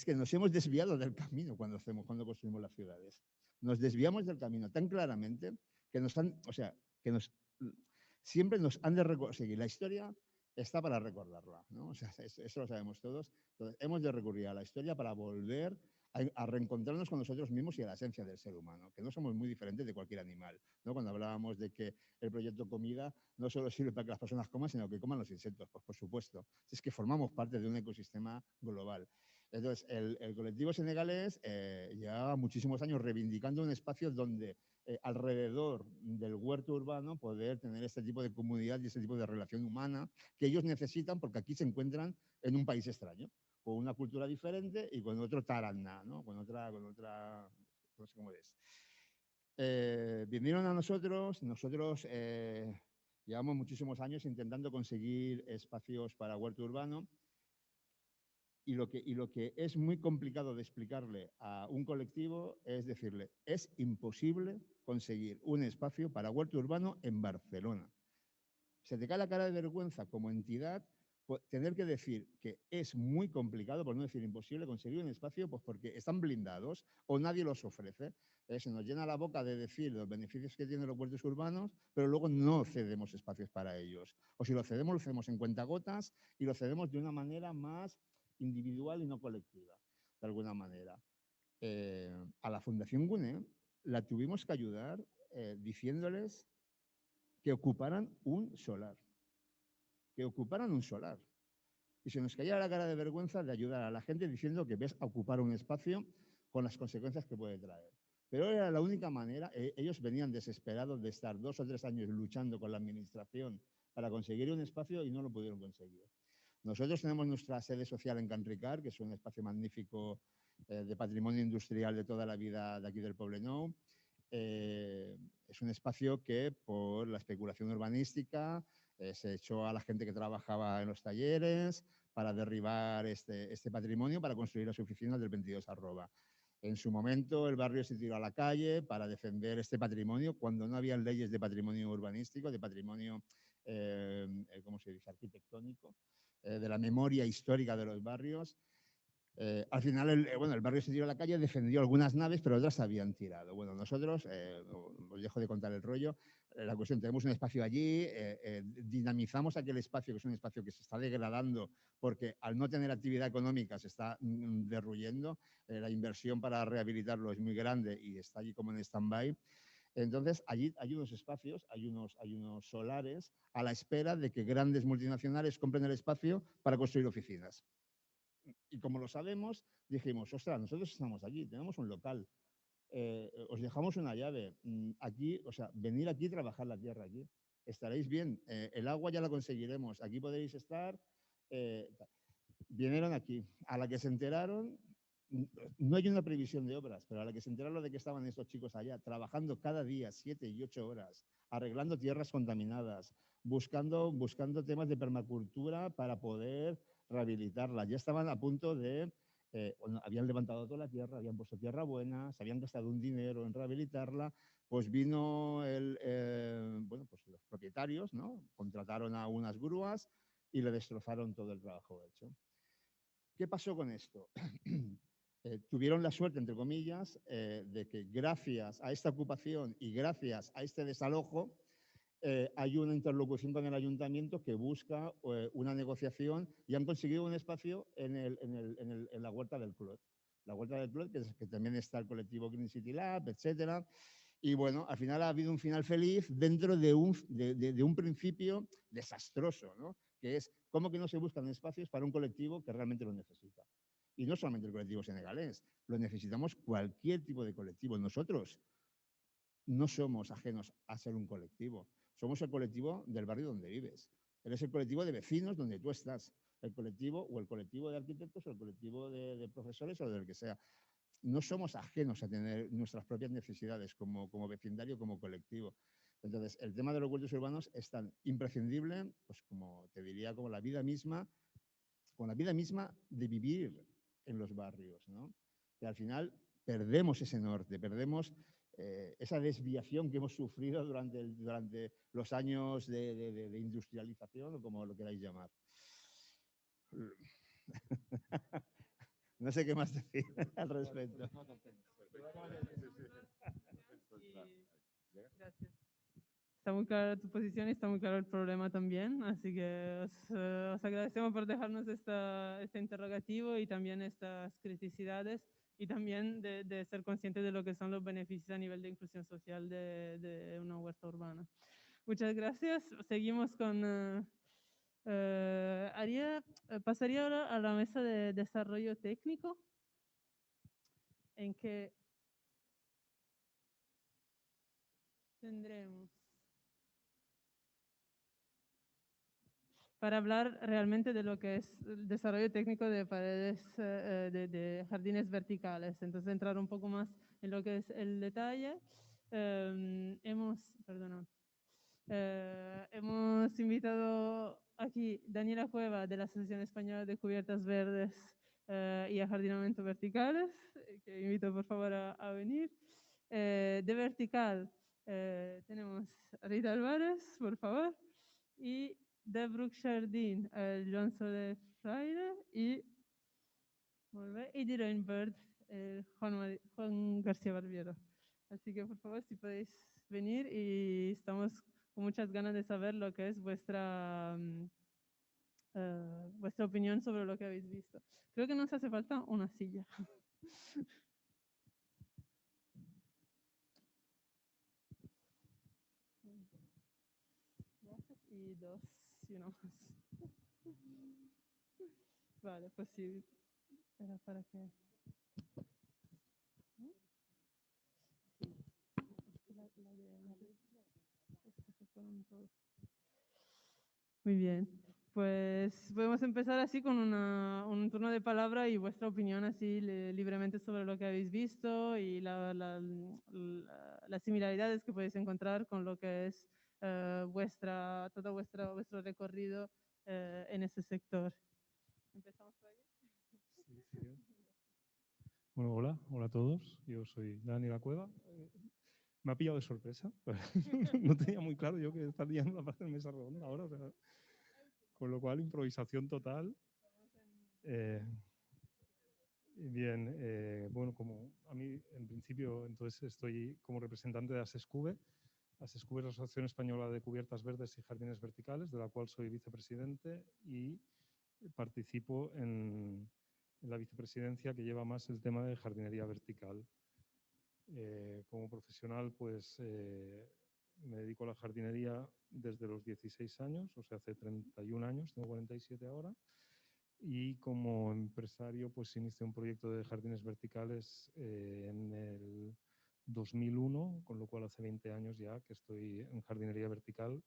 que nos hemos desviado del camino cuando construimos las ciudades. Nos desviamos del camino tan claramente que siempre nos han de seguir. La historia está para recordarla, ¿no? O sea, eso lo sabemos todos. Entonces, hemos de recurrir a la historia para volver a reencontrarnos con nosotros mismos y a la esencia del ser humano, que no somos muy diferentes de cualquier animal, ¿no? Cuando hablábamos de que el proyecto comida no solo sirve para que las personas coman, sino que coman los insectos, pues por supuesto. Es que formamos parte de un ecosistema global. Entonces, el colectivo senegalés lleva muchísimos años reivindicando un espacio donde alrededor del huerto urbano poder tener este tipo de comunidad y este tipo de relación humana que ellos necesitan porque aquí se encuentran en un país extraño, con una cultura diferente y con otro taraná, ¿no? Con otra, no sé cómo es. Vinieron a nosotros llevamos muchísimos años intentando conseguir espacios para huerto urbano. Y lo que es muy complicado de explicarle a un colectivo es decirle, es imposible conseguir un espacio para huerto urbano en Barcelona. Se te cae la cara de vergüenza como entidad tener que decir que es muy complicado, por no decir imposible, conseguir un espacio pues porque están blindados o nadie los ofrece. Se nos llena la boca de decir los beneficios que tienen los huertos urbanos, pero luego no cedemos espacios para ellos. O si lo cedemos en cuentagotas y lo cedemos de una manera más individual y no colectiva, de alguna manera. A la Fundación GUNE la tuvimos que ayudar diciéndoles que ocuparan un solar. que ocuparan un solar. Y se nos caía la cara de vergüenza de ayudar a la gente diciendo que ves a ocupar un espacio con las consecuencias que puede traer. Pero era la única manera. Ellos venían desesperados de estar 2 o 3 años luchando con la administración para conseguir un espacio y no lo pudieron conseguir. Nosotros tenemos nuestra sede social en Can Ricard, que es un espacio magnífico de patrimonio industrial de toda la vida de aquí del Poblenou. Es un espacio que por la especulación urbanística se echó a la gente que trabajaba en los talleres para derribar este patrimonio para construir las oficinas del 22 Arroba. En su momento el barrio se tiró a la calle para defender este patrimonio cuando no había leyes de patrimonio urbanístico, de patrimonio, ¿cómo se dice?, arquitectónico, de la memoria histórica de los barrios. Al final, el barrio se tiró a la calle, defendió algunas naves, pero otras se habían tirado. Bueno, nosotros, os dejo de contar el rollo, la cuestión, tenemos un espacio allí, dinamizamos aquel espacio, que es un espacio que se está degradando porque al no tener actividad económica se está derruyendo, la inversión para rehabilitarlo es muy grande y está allí como en stand-by. Entonces, allí hay unos espacios, hay unos solares a la espera de que grandes multinacionales compren el espacio para construir oficinas. Y como lo sabemos, dijimos, ostras, nosotros estamos allí, tenemos un local, os dejamos una llave, aquí, o sea, venir aquí y trabajar la tierra aquí. Estaréis bien, el agua ya la conseguiremos, aquí podéis estar. Vinieron aquí, a la que se enteraron, no hay una previsión de obras, pero a la que se enteraron de que estaban estos chicos allá, trabajando cada día 7 y 8 horas, arreglando tierras contaminadas, buscando temas de permacultura para poder rehabilitarlas. Ya estaban a punto de, habían levantado toda la tierra, habían puesto tierra buena, se habían gastado un dinero en rehabilitarla, pues vino pues los propietarios, ¿no? Contrataron a unas grúas y le destrozaron todo el trabajo hecho. ¿Qué pasó con esto? Tuvieron la suerte, entre comillas, de que gracias a esta ocupación y gracias a este desalojo, hay una interlocución con el ayuntamiento que busca una negociación y han conseguido un espacio en la huerta del Clot. La huerta del Clot, que también está el colectivo Green City Lab, etcétera. Y bueno, al final ha habido un final feliz dentro de un principio desastroso, ¿no? Que es cómo que no se buscan espacios para un colectivo que realmente lo necesita. Y no solamente el colectivo senegalés, lo necesitamos cualquier tipo de colectivo. Nosotros no somos ajenos a ser un colectivo. Somos el colectivo del barrio donde vives. Eres el colectivo de vecinos donde tú estás. El colectivo de arquitectos o el colectivo de profesores o del que sea. No somos ajenos a tener nuestras propias necesidades como vecindario, como colectivo. Entonces, el tema de los huertos urbanos es tan imprescindible, pues como te diría, como la vida misma de vivir en los barrios, ¿no? Que al final perdemos ese norte, perdemos esa desviación que hemos sufrido durante los años de industrialización o como lo queráis llamar. No sé qué más decir al respecto. Gracias. Está muy clara tu posición y está muy claro el problema también, así que os agradecemos por dejarnos este interrogativo y también estas criticidades y también de ser conscientes de lo que son los beneficios a nivel de inclusión social de una huerta urbana. Muchas gracias. Seguimos con... pasaría ahora a la mesa de desarrollo técnico, en que tendremos para hablar realmente de lo que es el desarrollo técnico de paredes de jardines verticales. Entonces, entrar un poco más en lo que es el detalle. Hemos invitado aquí Daniela Cueva de la Asociación Española de Cubiertas Verdes y Ajardinamiento Verticales, que invito por favor a venir. De Vertical tenemos a Rita Álvarez, por favor, y de Brookshire Dean, Joan Soler Fraile y de Rainbird, Juan García Barbiero. Así que por favor, si podéis venir, y estamos con muchas ganas de saber lo que es vuestra opinión sobre lo que habéis visto. Creo que nos hace falta una silla. Gracias. Y 2 Sí, no. Vale, pues sí. Era para que... ¿no? Sí. Es que se fueron todos. Muy bien. Pues podemos empezar así con un turno de palabra y vuestra opinión así libremente sobre lo que habéis visto y las similaridades que podéis encontrar con lo que es todo vuestro recorrido en ese sector. Empezamos por aquí. Sí, sí. Bueno, hola a todos. Yo soy Dani La Cueva. Me ha pillado de sorpresa. No tenía muy claro yo que estaría para hacer mesa redonda ahora. O sea, con lo cual, improvisación total. Bien, bueno, como a mí en principio entonces estoy como representante de ASESCUBE. ASESCUBE es la Asociación Española de Cubiertas Verdes y Jardines Verticales, de la cual soy vicepresidente y participo en la vicepresidencia que lleva más el tema de jardinería vertical. Como profesional, pues me dedico a la jardinería desde los 16 años, o sea, hace 31 años, tengo 47 ahora. Y como empresario, pues inicié un proyecto de jardines verticales en el 2001, con lo cual hace 20 años ya que estoy en jardinería vertical,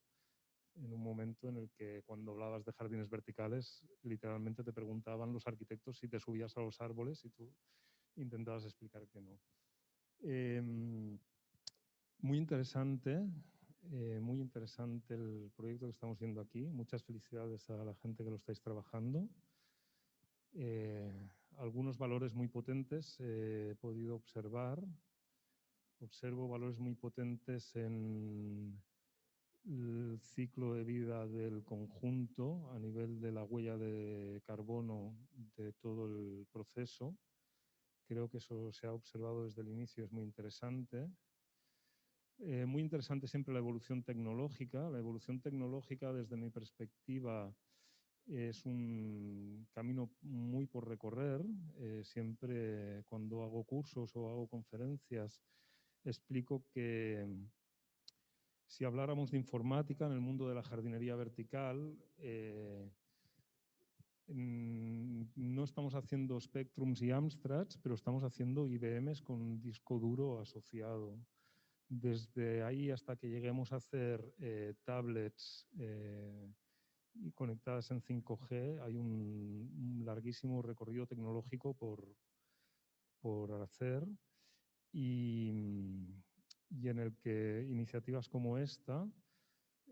en un momento en el que cuando hablabas de jardines verticales, literalmente te preguntaban los arquitectos si te subías a los árboles y tú intentabas explicar que no. Muy interesante el proyecto que estamos viendo aquí. Muchas felicidades a la gente que lo estáis trabajando. Algunos valores muy potentes he podido observar. Observo valores muy potentes en el ciclo de vida del conjunto a nivel de la huella de carbono de todo el proceso. Creo que eso se ha observado desde el inicio, es muy interesante. Muy interesante siempre la evolución tecnológica. La evolución tecnológica, desde mi perspectiva, es un camino muy por recorrer. Siempre cuando hago cursos o hago conferencias explico que si habláramos de informática en el mundo de la jardinería vertical, no estamos haciendo Spectrums y Amstrads, pero estamos haciendo IBMs con un disco duro asociado. Desde ahí hasta que lleguemos a hacer tablets y conectadas en 5G, hay un larguísimo recorrido tecnológico por hacer y en el que iniciativas como esta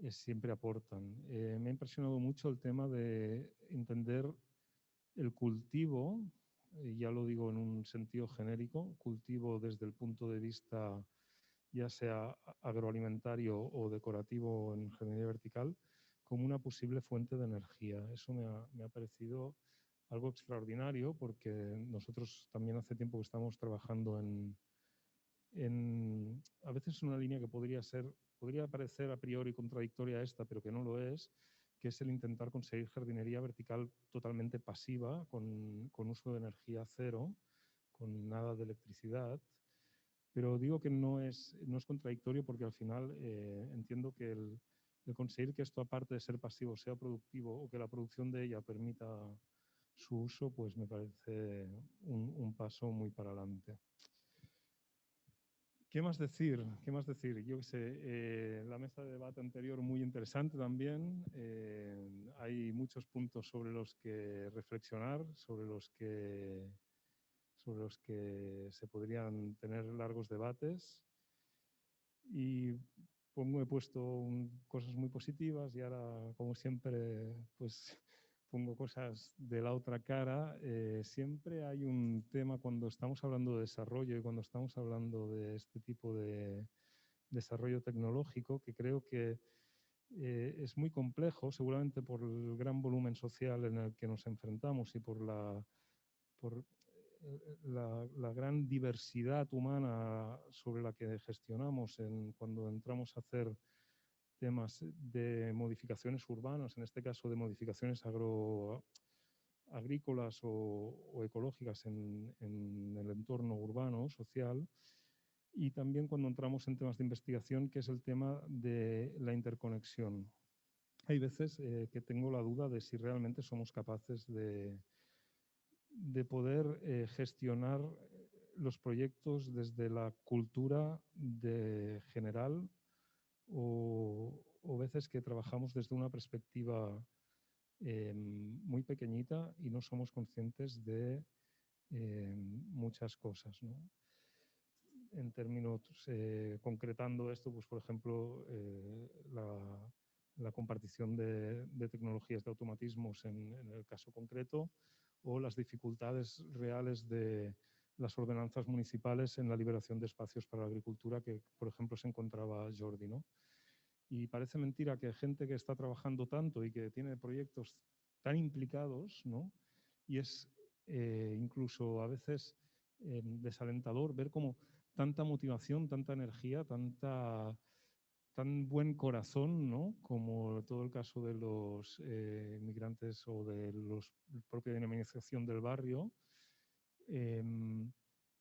siempre aportan. Me ha impresionado mucho el tema de entender el cultivo, ya lo digo en un sentido genérico, cultivo desde el punto de vista ya sea agroalimentario o decorativo en jardinería vertical, como una posible fuente de energía. Eso me ha parecido algo extraordinario porque nosotros también hace tiempo que estamos trabajando a veces una línea que podría parecer a priori contradictoria a esta, pero que no lo es, que es el intentar conseguir jardinería vertical totalmente pasiva, con uso de energía cero, con nada de electricidad. Pero digo que no es contradictorio porque al final entiendo que el conseguir que esto, aparte de ser pasivo, sea productivo o que la producción de ella permita su uso, pues me parece un paso muy para adelante. ¿Qué más decir? Yo qué sé, la mesa de debate anterior muy interesante también. Hay muchos puntos sobre los que reflexionar, sobre los que se podrían tener largos debates. Y he puesto cosas muy positivas y ahora, como siempre, pues pongo cosas de la otra cara. Siempre hay un tema cuando estamos hablando de desarrollo y cuando estamos hablando de este tipo de desarrollo tecnológico, que creo que es muy complejo, seguramente por el gran volumen social en el que nos enfrentamos y por la gran diversidad humana sobre la que gestionamos cuando entramos a hacer temas de modificaciones urbanas, en este caso de modificaciones agrícolas o ecológicas en el entorno urbano, social, y también cuando entramos en temas de investigación, que es el tema de la interconexión. hay veces que tengo la duda de si realmente somos capaces de poder gestionar los proyectos desde la cultura de general o veces que trabajamos desde una perspectiva muy pequeñita y no somos conscientes de muchas cosas, ¿no? En términos, concretando esto, pues por ejemplo, la compartición de tecnologías de automatismos en el caso concreto, o las dificultades reales de las ordenanzas municipales en la liberación de espacios para la agricultura, que por ejemplo se encontraba Jordi, ¿no? Y parece mentira que gente que está trabajando tanto y que tiene proyectos tan implicados, ¿no? Y es incluso a veces desalentador ver cómo tanta motivación, tanta energía, tan buen corazón, ¿no? Como todo el caso de los migrantes o de la propia dinamización del barrio,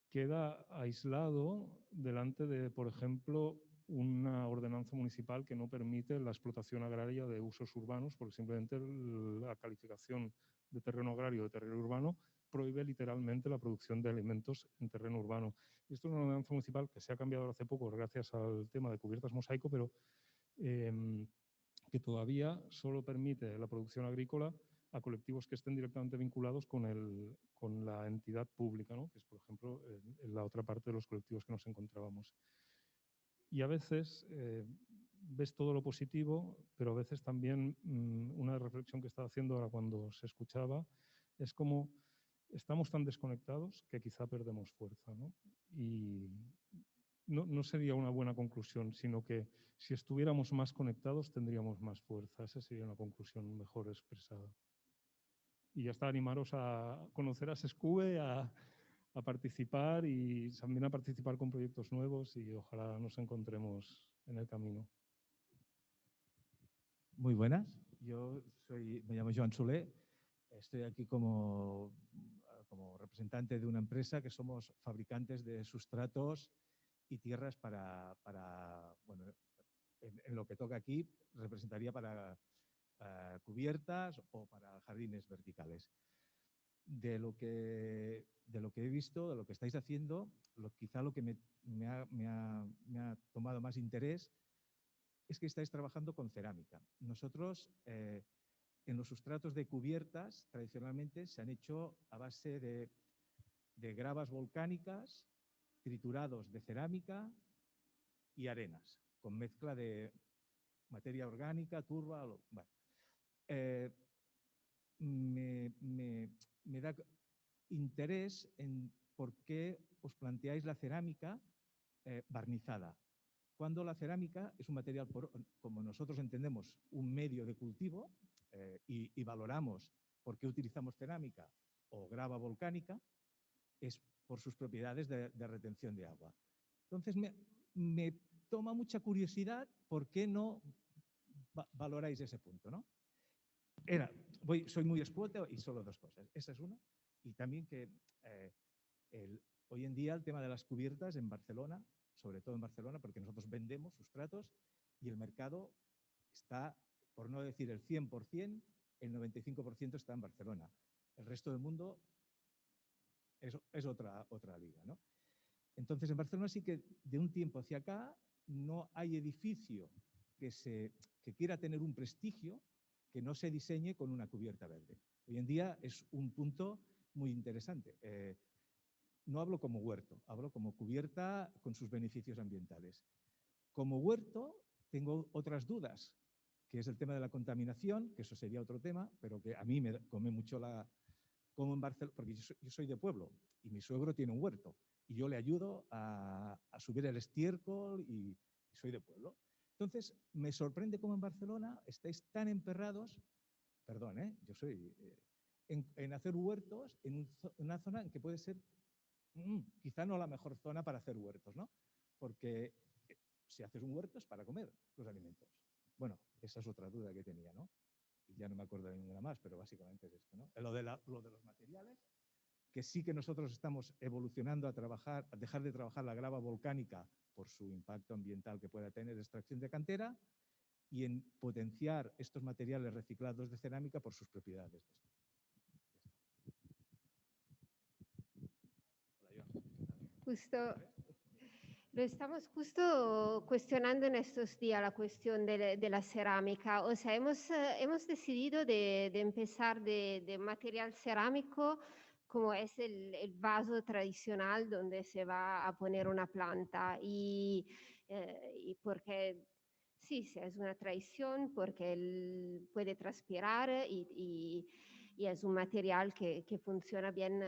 queda aislado delante de, por ejemplo, una ordenanza municipal que no permite la explotación agraria de usos urbanos, porque simplemente la calificación de terreno agrario de terreno urbano prohíbe literalmente la producción de alimentos en terreno urbano. Y esto es una ordenanza municipal que se ha cambiado hace poco gracias al tema de cubiertas mosaico, pero que todavía solo permite la producción agrícola a colectivos que estén directamente vinculados con la entidad pública, ¿no? Que es, por ejemplo, la otra parte de los colectivos que nos encontrábamos. Y a veces ves todo lo positivo, pero a veces también una reflexión que estaba haciendo ahora cuando se escuchaba es como estamos tan desconectados que quizá perdemos fuerza, ¿no? Y no sería una buena conclusión, sino que si estuviéramos más conectados tendríamos más fuerza. Esa sería una conclusión mejor expresada. Y ya está, animaros a conocer a SESCUBE, a participar y también a participar con proyectos nuevos y ojalá nos encontremos en el camino. Muy buenas, me llamo Joan Soler, estoy aquí como representante de una empresa que somos fabricantes de sustratos y tierras para bueno, en lo que toca aquí representaría para cubiertas o para jardines verticales. De lo que he visto, de lo que estáis haciendo, quizá lo que me ha tomado más interés es que estáis trabajando con cerámica. Nosotros, en los sustratos de cubiertas, tradicionalmente se han hecho a base de gravas volcánicas, triturados de cerámica y arenas, con mezcla de materia orgánica, turba. Bueno, me da interés en por qué os planteáis la cerámica barnizada, cuando la cerámica es un material, como nosotros entendemos, un medio de cultivo y valoramos por qué utilizamos cerámica o grava volcánica, es por sus propiedades de retención de agua. Entonces me toma mucha curiosidad por qué no valoráis ese punto, ¿no? Soy muy escueto y solo dos cosas. Esa es una. Y también que hoy en día el tema de las cubiertas en Barcelona, sobre todo en Barcelona, porque nosotros vendemos sustratos y el mercado está, por no decir el 100%, el 95% está en Barcelona. El resto del mundo es otra liga, ¿no? Entonces, en Barcelona sí que de un tiempo hacia acá no hay edificio que quiera tener un prestigio que no se diseñe con una cubierta verde. Hoy en día es un punto muy interesante. No hablo como huerto, hablo como cubierta con sus beneficios ambientales. Como huerto tengo otras dudas, que es el tema de la contaminación, que eso sería otro tema, pero que a mí me come mucho como en Barcelona, porque yo soy de pueblo y mi suegro tiene un huerto y yo le ayudo a subir el estiércol y soy de pueblo. Entonces, me sorprende cómo en Barcelona estáis tan emperrados, perdón, yo soy, en hacer huertos en una zona en que puede ser quizá no la mejor zona para hacer huertos, ¿no? Porque si haces un huerto es para comer los alimentos. Bueno, esa es otra duda que tenía, ¿no? Y ya no me acuerdo de ninguna más, pero básicamente es esto, ¿no? Lo de los materiales, que sí que nosotros estamos evolucionando a dejar de trabajar la grava volcánica por su impacto ambiental que pueda tener de extracción de cantera y en potenciar estos materiales reciclados de cerámica por sus propiedades. Justo, lo estamos justo cuestionando en estos días, la cuestión de la cerámica. O sea, hemos decidido de empezar de material cerámico como es el vaso tradicional donde se va a poner una planta y porque sí, es una tradición, porque puede transpirar y es un material que funciona bien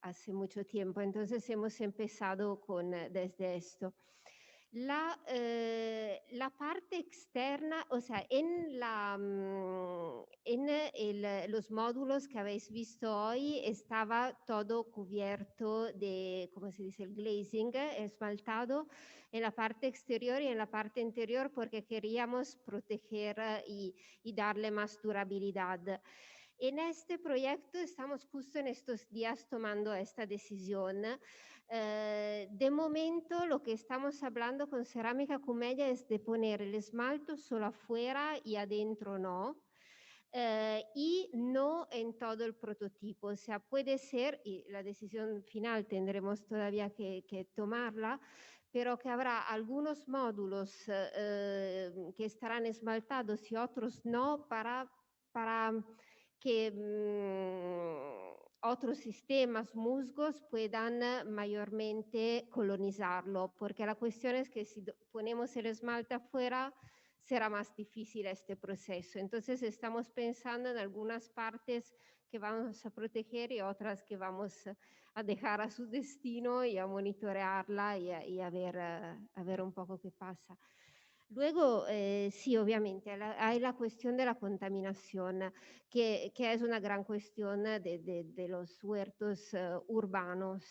hace mucho tiempo. Entonces hemos empezado desde esto. La parte externa, o sea, los módulos que habéis visto hoy estaba todo cubierto de, ¿cómo se dice? El glazing, esmaltado en la parte exterior y en la parte interior porque queríamos proteger y darle más durabilidad. En este proyecto estamos justo en estos días tomando esta decisión. De momento lo que estamos hablando con Cerámica Comedia es de poner el esmalto solo afuera y adentro no. Y no en todo el prototipo, o sea, puede ser, y la decisión final tendremos todavía que tomarla, pero que habrá algunos módulos que estarán esmaltados y otros no para que otros sistemas musgos puedan mayormente colonizarlo, porque la cuestión es que si ponemos el esmalte afuera, será más difícil este proceso. Entonces estamos pensando en algunas partes que vamos a proteger y otras que vamos a dejar a su destino y a monitorearla y a ver un poco qué pasa. Luego, sí, obviamente, hay la cuestión de la contaminación, que es una gran cuestión de los huertos urbanos.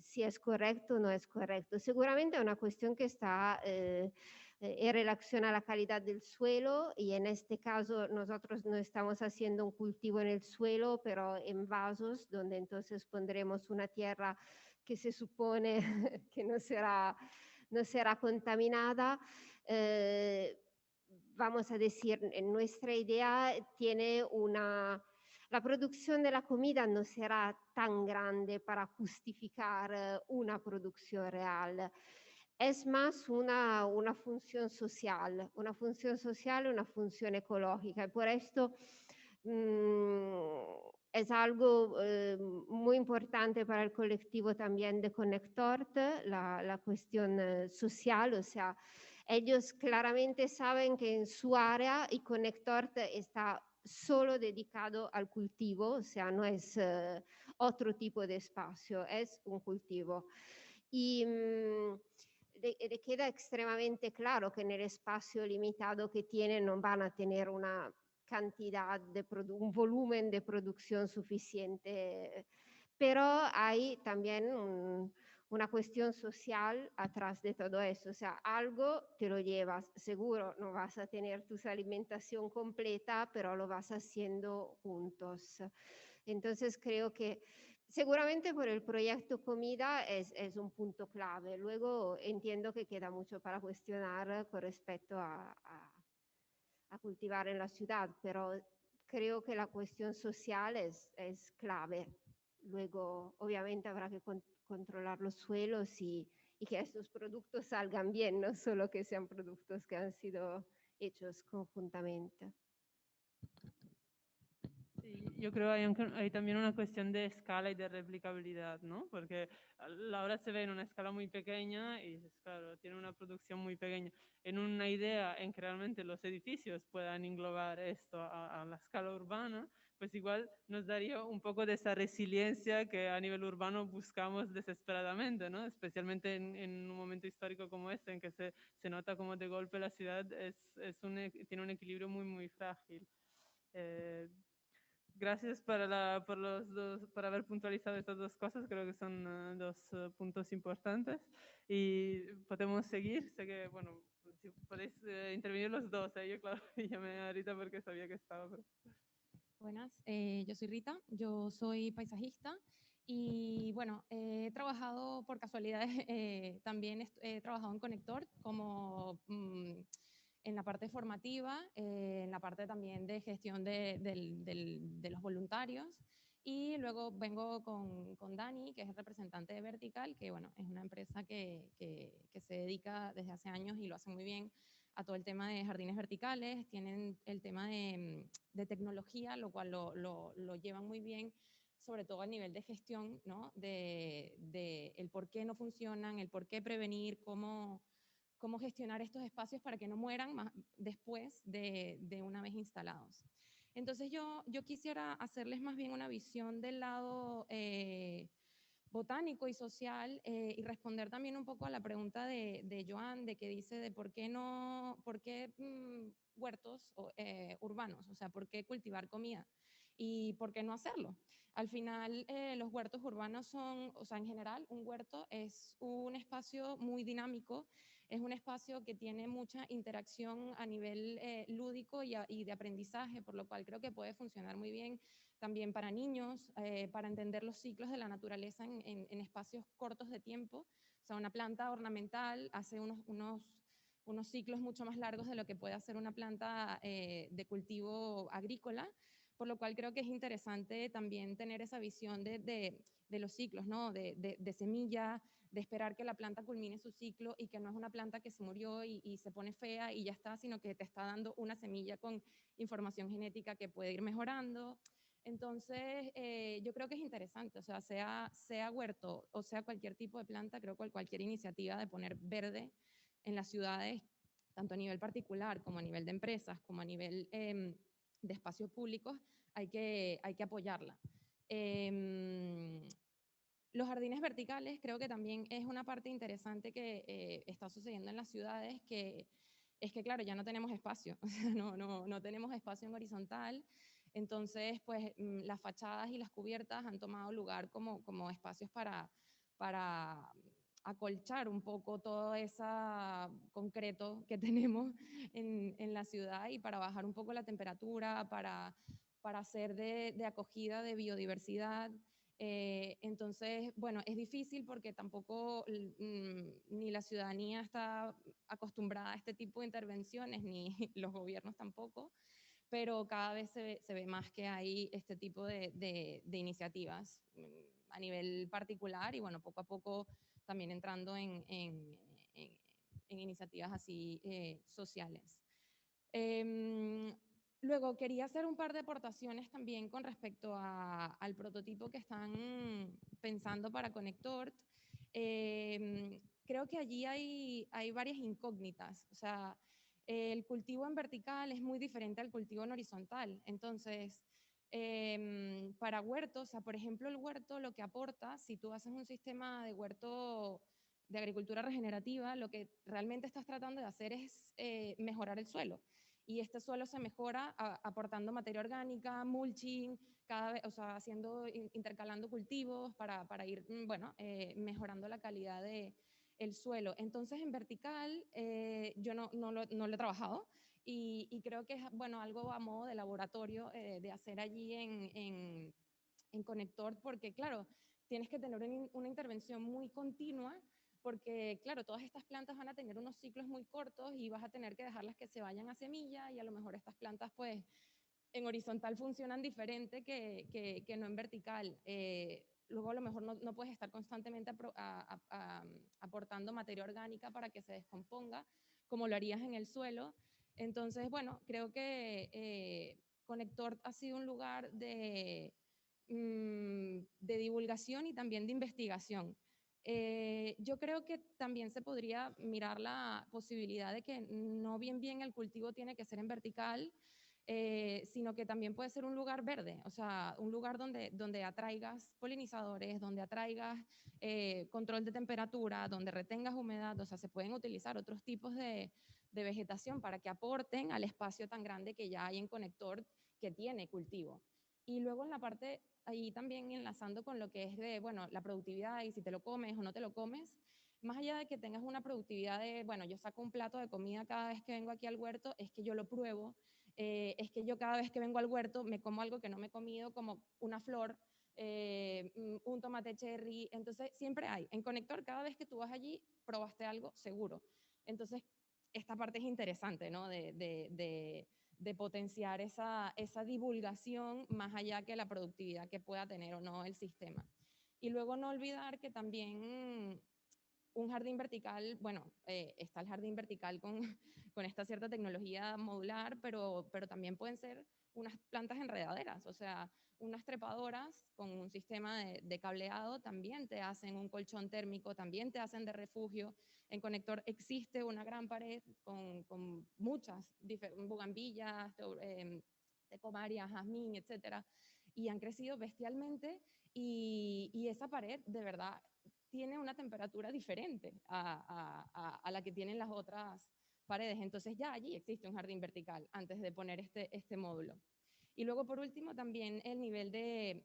Si es correcto o no es correcto. Seguramente es una cuestión que está en relación a la calidad del suelo y en este caso nosotros no estamos haciendo un cultivo en el suelo, pero en vasos donde entonces pondremos una tierra que se supone que no será contaminada. Vamos a decir, en nuestra idea tiene la producción de la comida no será tan grande para justificar una producción real. Es más una función social, una función ecológica. Y por esto es algo muy importante para el colectivo también de Connectort, la cuestión social, o sea, ellos claramente saben que en su área y Connectort está solo dedicado al cultivo, o sea, no es otro tipo de espacio, es un cultivo. Y le queda extremadamente claro que en el espacio limitado que tienen no van a tener una cantidad un volumen de producción suficiente, pero hay también una cuestión social atrás de todo eso, o sea, algo te lo llevas, seguro no vas a tener tu alimentación completa, pero lo vas haciendo juntos. Entonces creo que seguramente por el proyecto comida es un punto clave. Luego entiendo que queda mucho para cuestionar con respecto a cultivar en la ciudad, pero creo que la cuestión social es clave. Luego, obviamente, habrá que controlar los suelos y que estos productos salgan bien, no solo que sean productos que han sido hechos conjuntamente. Sí, yo creo que hay también una cuestión de escala y de replicabilidad, ¿no? Porque la obra se ve en una escala muy pequeña y, claro, tiene una producción muy pequeña. En una idea en que realmente los edificios puedan englobar esto a la escala urbana, pues igual nos daría un poco de esa resiliencia que a nivel urbano buscamos desesperadamente, ¿no? Especialmente en un momento histórico como este, en que se nota como de golpe la ciudad tiene un equilibrio muy, muy frágil. Gracias por haber puntualizado estas dos cosas, creo que son dos puntos importantes y podemos seguir. Sé que, bueno, si podéis intervenir los dos, yo claro, llamé a Rita porque sabía que estaba. Pero... Buenas, yo soy Rita, yo soy paisajista Y bueno, he trabajado por casualidades, también he trabajado en Conector como en la parte formativa, en la parte también de gestión de los voluntarios. Y luego vengo con Dani, que es el representante de Vertical, que bueno, es una empresa que se dedica desde hace años y lo hace muy bien a todo el tema de jardines verticales. Tienen el tema de tecnología, lo cual lo llevan muy bien, sobre todo a nivel de gestión, ¿no? De el por qué no funcionan, el por qué prevenir, cómo gestionar estos espacios para que no mueran más después de una vez instalados. Entonces yo quisiera hacerles más bien una visión del lado botánico y social, y responder también un poco a la pregunta de Joan, de que dice de por qué huertos urbanos, o sea, por qué cultivar comida y por qué no hacerlo. Al final, los huertos urbanos son, o sea, en general, un huerto es un espacio muy dinámico, es un espacio que tiene mucha interacción a nivel lúdico y de aprendizaje, por lo cual creo que puede funcionar muy bien también para niños, para entender los ciclos de la naturaleza en espacios cortos de tiempo. O sea, una planta ornamental hace unos ciclos mucho más largos de lo que puede hacer una planta de cultivo agrícola, por lo cual creo que es interesante también tener esa visión de los ciclos, ¿no? De semilla, de esperar que la planta culmine su ciclo y que no es una planta que se murió y se pone fea y ya está, sino que te está dando una semilla con información genética que puede ir mejorando. Entonces, yo creo que es interesante, o sea, sea huerto o sea cualquier tipo de planta, creo que cualquier iniciativa de poner verde en las ciudades, tanto a nivel particular como a nivel de empresas, como a nivel de espacios públicos, hay que apoyarla. Los jardines verticales creo que también es una parte interesante que está sucediendo en las ciudades, que es que, claro, ya no tenemos espacio, o sea, no tenemos espacio en horizontal. Entonces, pues las fachadas y las cubiertas han tomado lugar como espacios para acolchar un poco todo ese concreto que tenemos en la ciudad y para bajar un poco la temperatura, para hacer de acogida de biodiversidad. Entonces, bueno, es difícil porque tampoco ni la ciudadanía está acostumbrada a este tipo de intervenciones, ni los gobiernos tampoco, pero cada vez se ve más que hay este tipo de iniciativas a nivel particular y bueno, poco a poco también entrando en iniciativas así sociales. Luego, quería hacer un par de aportaciones también con respecto al prototipo que están pensando para Conector. Creo que allí hay varias incógnitas. O sea, el cultivo en vertical es muy diferente al cultivo en horizontal. Entonces, para huertos, o sea, por ejemplo, el huerto lo que aporta, si tú haces un sistema de huerto de agricultura regenerativa, lo que realmente estás tratando de hacer es mejorar el suelo. Y este suelo se mejora aportando materia orgánica, mulching, cada vez, o sea, intercalando cultivos para ir, bueno, mejorando la calidad del suelo. Entonces, en vertical, yo no lo he trabajado y creo que es, bueno, algo a modo de laboratorio de hacer allí en Conector, porque, claro, tienes que tener una intervención muy continua porque, claro, todas estas plantas van a tener unos ciclos muy cortos y vas a tener que dejarlas que se vayan a semilla y a lo mejor estas plantas, pues, en horizontal funcionan diferente que no en vertical. Luego a lo mejor no puedes estar constantemente aportando materia orgánica para que se descomponga, como lo harías en el suelo. Entonces, bueno, creo que Conector ha sido un lugar de divulgación y también de investigación. Yo creo que también se podría mirar la posibilidad de que no bien el cultivo tiene que ser en vertical, sino que también puede ser un lugar verde, o sea, un lugar donde atraigas polinizadores, donde atraigas control de temperatura, donde retengas humedad, o sea, se pueden utilizar otros tipos de vegetación para que aporten al espacio tan grande que ya hay en Conector que tiene cultivo. Y luego en la parte, ahí también enlazando con lo que es de, bueno, la productividad y si te lo comes o no te lo comes, más allá de que tengas una productividad de, bueno, yo saco un plato de comida cada vez que vengo aquí al huerto, es que yo lo pruebo, es que yo cada vez que vengo al huerto me como algo que no me he comido, como una flor, un tomate cherry. Entonces, siempre hay. En Conector, cada vez que tú vas allí, probaste algo seguro. Entonces, esta parte es interesante, ¿no? De potenciar esa divulgación más allá que la productividad que pueda tener o no el sistema. Y luego no olvidar que también un jardín vertical, bueno, está el jardín vertical con esta cierta tecnología modular, pero también pueden ser unas plantas enredaderas, o sea, unas trepadoras con un sistema de cableado también te hacen un colchón térmico, también te hacen de refugio. En Conector existe una gran pared con muchas bugambillas, tecomarias, jazmín, etcétera, y han crecido bestialmente y esa pared de verdad tiene una temperatura diferente a la que tienen las otras paredes. Entonces ya allí existe un jardín vertical antes de poner este módulo. Y luego, por último, también el nivel de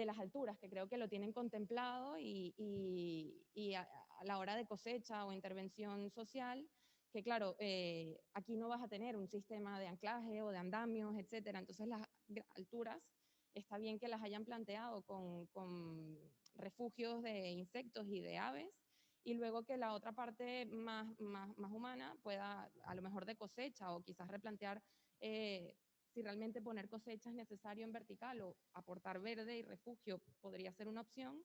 las alturas, que creo que lo tienen contemplado y a la hora de cosecha o intervención social, que claro, aquí no vas a tener un sistema de anclaje o de andamios, etcétera. Entonces las alturas está bien que las hayan planteado con refugios de insectos y de aves, y luego que la otra parte más humana pueda, a lo mejor de cosecha, o quizás replantear si realmente poner cosecha es necesario en vertical o aportar verde y refugio podría ser una opción.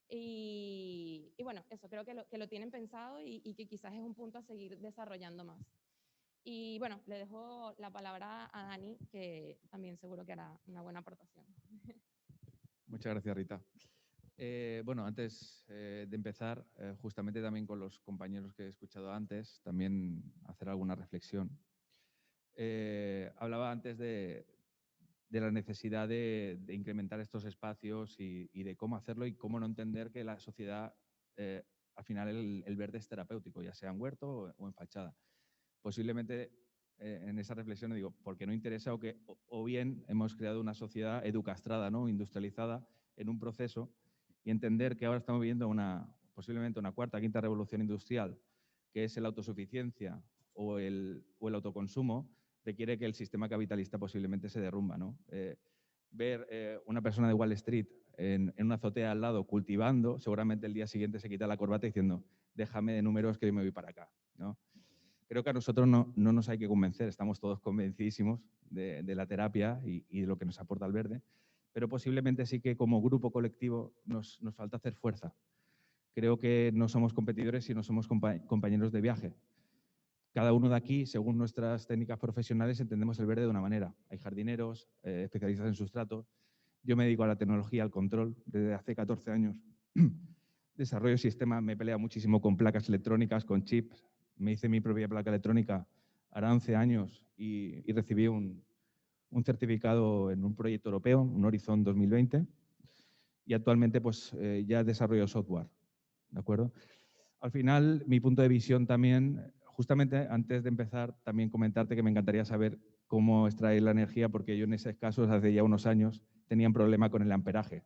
Y bueno, eso creo que lo tienen pensado y que quizás es un punto a seguir desarrollando más. Y bueno, le dejo la palabra a Dani, que también seguro que hará una buena aportación. Muchas gracias, Rita. Bueno, antes de empezar, justamente también con los compañeros que he escuchado antes, también hacer alguna reflexión. Hablaba antes de la necesidad de incrementar estos espacios y de cómo hacerlo y cómo no entender que la sociedad, al final el verde es terapéutico, ya sea en huerto o en fachada. Posiblemente en esa reflexión digo, porque no interesa o bien hemos creado una sociedad educastrada, ¿no? Industrializada en un proceso, y entender que ahora estamos viviendo posiblemente una cuarta, quinta revolución industrial, que es la autosuficiencia o el autoconsumo, requiere que el sistema capitalista posiblemente se derrumba, ¿no? Ver una persona de Wall Street en una azotea al lado cultivando, seguramente el día siguiente se quita la corbata diciendo, déjame de números que yo me voy para acá, ¿no? Creo que a nosotros no nos hay que convencer, estamos todos convencidísimos de la terapia y de lo que nos aporta el verde, pero posiblemente sí que como grupo colectivo nos falta hacer fuerza. Creo que no somos competidores, sino somos compañeros de viaje. Cada uno de aquí, según nuestras técnicas profesionales, entendemos el verde de una manera. Hay jardineros, especialistas en sustrato. Yo me dedico a la tecnología, al control, desde hace 14 años. Desarrollo sistemas, me peleo muchísimo con placas electrónicas, con chips. Me hice mi propia placa electrónica hará 11 años y recibí un certificado en un proyecto europeo, un Horizon 2020, y actualmente pues, ya desarrollo software, ¿de acuerdo? Al final, mi punto de visión también, justamente antes de empezar, también comentarte que me encantaría saber cómo extraer la energía, porque yo en esos casos, hace ya unos años, tenía un problema con el amperaje.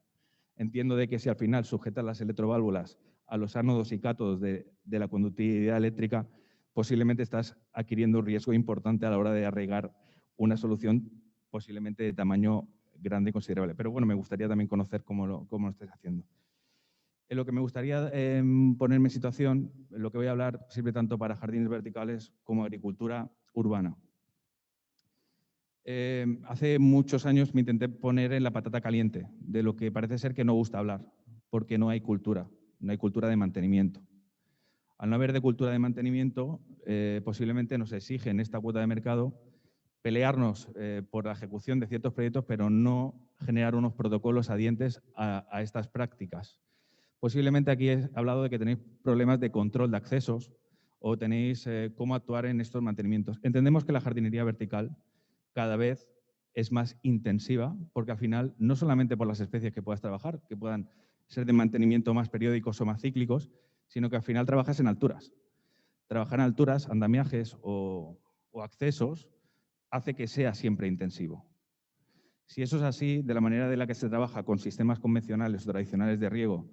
Entiendo de que si al final sujetas las electroválvulas a los ánodos y cátodos de la conductividad eléctrica, posiblemente estás adquiriendo un riesgo importante a la hora de arraigar una solución posiblemente de tamaño grande y considerable. Pero bueno, me gustaría también conocer cómo lo estáis haciendo. En lo que me gustaría ponerme en situación, lo que voy a hablar sirve tanto para jardines verticales como agricultura urbana. Hace muchos años me intenté poner en la patata caliente, de lo que parece ser que no gusta hablar, porque no hay cultura de mantenimiento. Al no haber de cultura de mantenimiento, posiblemente nos exigen esta cuota de mercado pelearnos por la ejecución de ciertos proyectos, pero no generar unos protocolos adientes a estas prácticas. Posiblemente aquí he hablado de que tenéis problemas de control de accesos o tenéis cómo actuar en estos mantenimientos. Entendemos que la jardinería vertical cada vez es más intensiva, porque al final, no solamente por las especies que puedas trabajar, que puedan ser de mantenimiento más periódicos o más cíclicos, sino que al final trabajas en alturas. Trabajar en alturas, andamiajes o accesos, hace que sea siempre intensivo. Si eso es así, de la manera de la que se trabaja con sistemas convencionales o tradicionales de riego,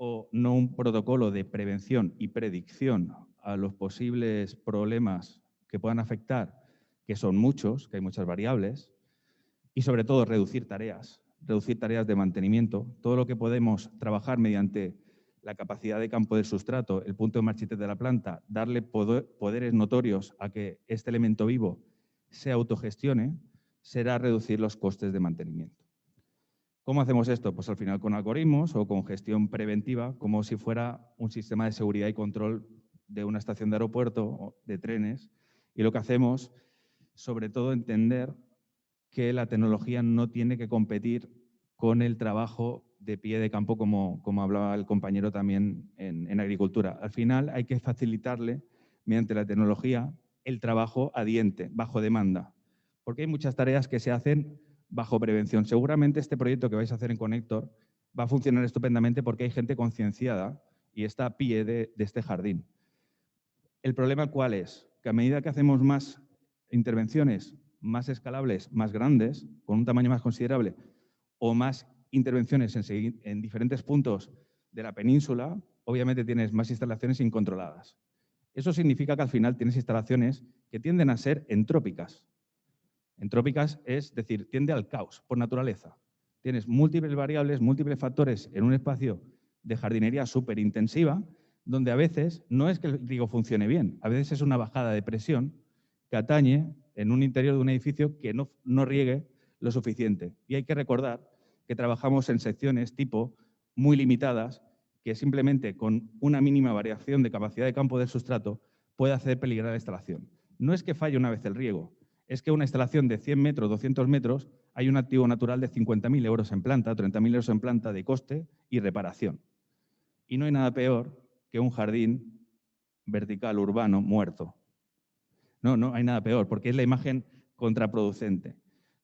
o no un protocolo de prevención y predicción a los posibles problemas que puedan afectar, que son muchos, que hay muchas variables, y sobre todo reducir tareas. reducir tareas de mantenimiento, todo lo que podemos trabajar mediante la capacidad de campo del sustrato, el punto de marchite de la planta, darle poderes notorios a que este elemento vivo se autogestione, será reducir los costes de mantenimiento. ¿Cómo hacemos esto? Pues al final con algoritmos o con gestión preventiva, como si fuera un sistema de seguridad y control de una estación de aeropuerto o de trenes. Y lo que hacemos, sobre todo, entender que la tecnología no tiene que competir con el trabajo de pie de campo, como hablaba el compañero también en agricultura. Al final hay que facilitarle, mediante la tecnología, el trabajo a diente, bajo demanda, porque hay muchas tareas que se hacen bajo prevención. Seguramente este proyecto que vais a hacer en Connector va a funcionar estupendamente porque hay gente concienciada y está a pie de este jardín. ¿El problema cuál es? Que a medida que hacemos más intervenciones, más escalables, más grandes, con un tamaño más considerable, o más intervenciones en diferentes puntos de la península, obviamente tienes más instalaciones incontroladas. Eso significa que al final tienes instalaciones que tienden a ser entrópicas. Entrópicas es decir, tiende al caos por naturaleza. Tienes múltiples variables, múltiples factores en un espacio de jardinería súper intensiva, donde a veces no es que el riego funcione bien, a veces es una bajada de presión que atañe en un interior de un edificio que no riegue lo suficiente. Y hay que recordar que trabajamos en secciones tipo muy limitadas, que simplemente con una mínima variación de capacidad de campo del sustrato puede hacer peligrar la instalación. No es que falle una vez el riego, es que una instalación de 100 metros, 200 metros, hay un activo natural de 50.000 euros en planta, 30.000 euros en planta de coste y reparación. Y no hay nada peor que un jardín vertical urbano muerto. No hay nada peor, porque es la imagen contraproducente.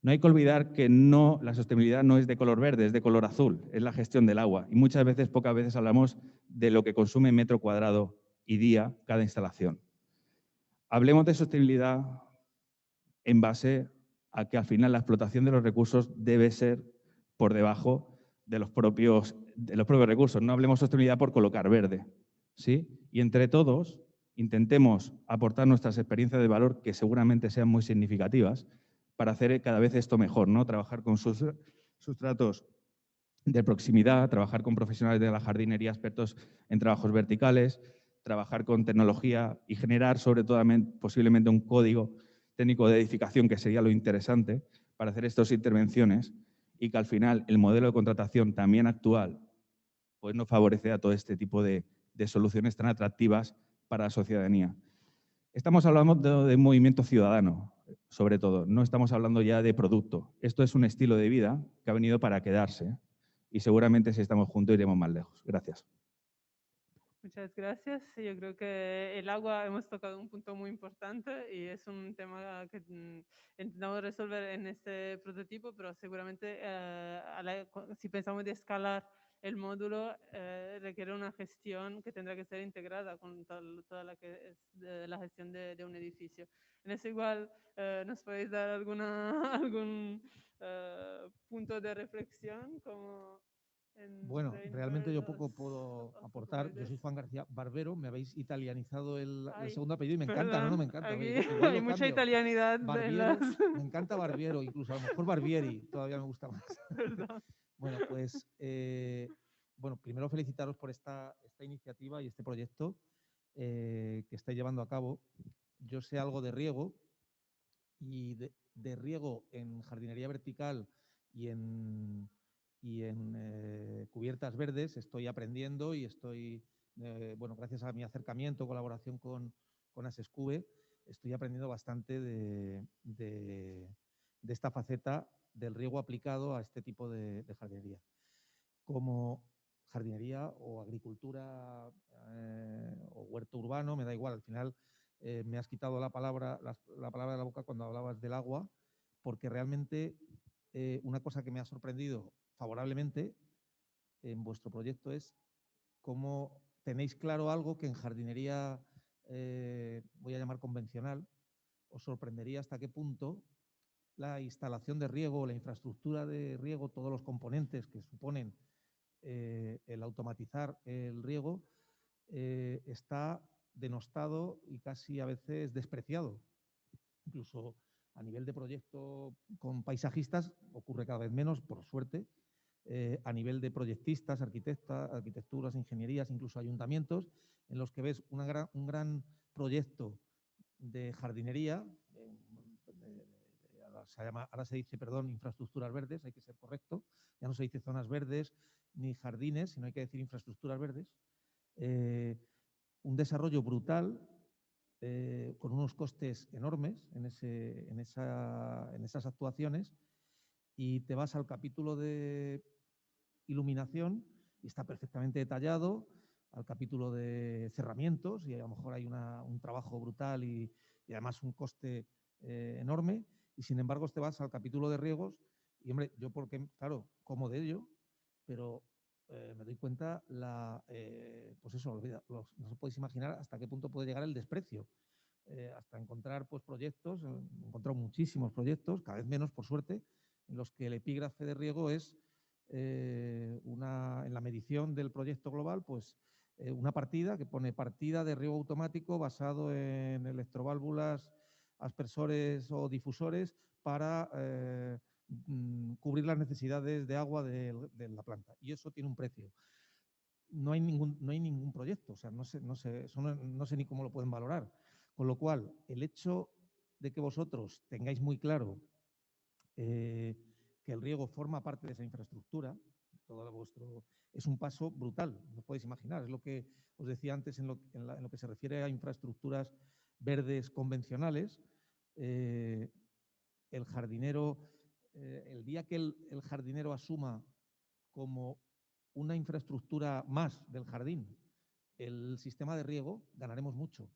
No hay que olvidar que la sostenibilidad no es de color verde, es de color azul, es la gestión del agua. Y muchas veces, pocas veces hablamos de lo que consume metro cuadrado y día cada instalación. Hablemos de sostenibilidad en base a que al final la explotación de los recursos debe ser por debajo de los propios recursos. No hablemos de sostenibilidad por colocar verde, ¿sí? Y entre todos intentemos aportar nuestras experiencias de valor, que seguramente sean muy significativas, para hacer cada vez esto mejor, ¿no? Trabajar con sustratos de proximidad, trabajar con profesionales de la jardinería expertos en trabajos verticales, trabajar con tecnología y generar sobre todo posiblemente un código técnico de edificación, que sería lo interesante para hacer estas intervenciones, y que al final el modelo de contratación también actual pues no favorece a todo este tipo de soluciones tan atractivas para la ciudadanía. Estamos hablando de un movimiento ciudadano, sobre todo. No estamos hablando ya de producto. Esto es un estilo de vida que ha venido para quedarse y seguramente si estamos juntos iremos más lejos. Gracias. Muchas gracias. Yo creo que el agua hemos tocado un punto muy importante y es un tema que intentamos resolver en este prototipo, pero seguramente si pensamos de escalar el módulo, requiere una gestión que tendrá que ser integrada con toda la que es la gestión de un edificio. En eso igual nos podéis dar algún punto de reflexión como... Bueno, realmente yo poco puedo aportar. Yo soy Juan García Barbero, me habéis italianizado el segundo apellido y me encanta, perdón, no me encanta. Aquí Igual hay lo mucha cambio. italianidad. Barbiero, me encanta Barbiero, incluso a lo mejor Barbieri, todavía me gusta más. Perdón. Bueno, pues primero felicitaros por esta iniciativa y este proyecto que estáis llevando a cabo. Yo sé algo de riego y de riego en jardinería vertical y en cubiertas verdes estoy aprendiendo y estoy, gracias a mi acercamiento, colaboración con Asescube, estoy aprendiendo bastante de esta faceta del riego aplicado a este tipo de jardinería. Como jardinería o agricultura o huerto urbano, me da igual, al final me has quitado la palabra de la boca cuando hablabas del agua, porque realmente una cosa que me ha sorprendido favorablemente en vuestro proyecto es cómo tenéis claro algo que en jardinería, voy a llamar convencional, os sorprendería hasta qué punto la instalación de riego, la infraestructura de riego, todos los componentes que suponen el automatizar el riego, está denostado y casi a veces despreciado. Incluso A nivel de proyecto con paisajistas ocurre cada vez menos, por suerte. A nivel de proyectistas, arquitecturas, ingenierías, incluso ayuntamientos, en los que ves un gran proyecto de jardinería, ahora se dice, perdón, infraestructuras verdes, hay que ser correcto, ya no se dice zonas verdes ni jardines, sino hay que decir infraestructuras verdes. Un desarrollo brutal, con unos costes enormes en esas actuaciones, y te vas al capítulo de iluminación y está perfectamente detallado, al capítulo de cerramientos y a lo mejor hay un trabajo brutal y además un coste enorme, y sin embargo te vas al capítulo de riegos y, hombre, yo porque, claro, como de ello, pero me doy cuenta, pues eso, no os podéis imaginar hasta qué punto puede llegar el desprecio. Hasta encontrar pues, proyectos, he encontrado muchísimos proyectos, cada vez menos por suerte, en los que el epígrafe de riego es en la medición del proyecto global, pues una partida que pone partida de riego automático basado en electroválvulas, aspersores o difusores para cubrir las necesidades de agua de la planta. Y eso tiene un precio. No hay ningún proyecto, o sea, no sé ni cómo lo pueden valorar. Con lo cual, el hecho de que vosotros tengáis muy claro que el riego forma parte de esa infraestructura, es un paso brutal, no os podéis imaginar. Es lo que os decía antes en lo que se refiere a infraestructuras verdes convencionales. El jardinero, el día que el jardinero asuma como una infraestructura más del jardín el sistema de riego, ganaremos mucho.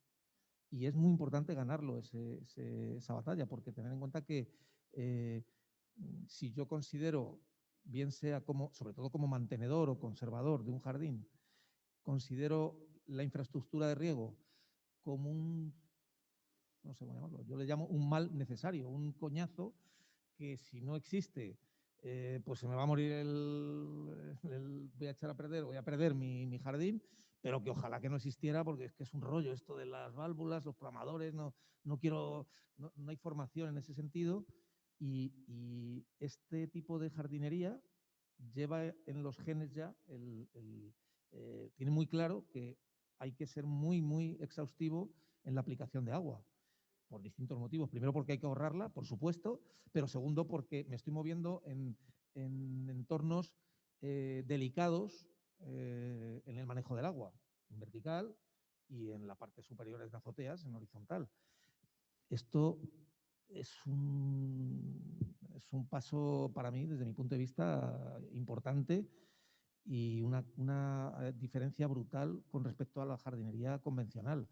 Y es muy importante ganarlo, esa batalla, porque tener en cuenta que si yo considero, bien sea sobre todo como mantenedor o conservador de un jardín, considero la infraestructura de riego como no sé cómo llamarlo, yo le llamo un mal necesario, un coñazo que si no existe, pues se me va a morir voy a echar a perder, voy a perder mi jardín, pero que ojalá que no existiera, porque es que es un rollo esto de las válvulas, los programadores, no hay formación en ese sentido, y este tipo de jardinería lleva en los genes ya, tiene muy claro que hay que ser muy, muy exhaustivo en la aplicación de agua, por distintos motivos. Primero, porque hay que ahorrarla, por supuesto, pero segundo, porque me estoy moviendo en entornos delicados en el manejo del agua, en vertical y en la parte superior de azoteas, en horizontal. Esto es un paso para mí, desde mi punto de vista, importante y una diferencia brutal con respecto a la jardinería convencional.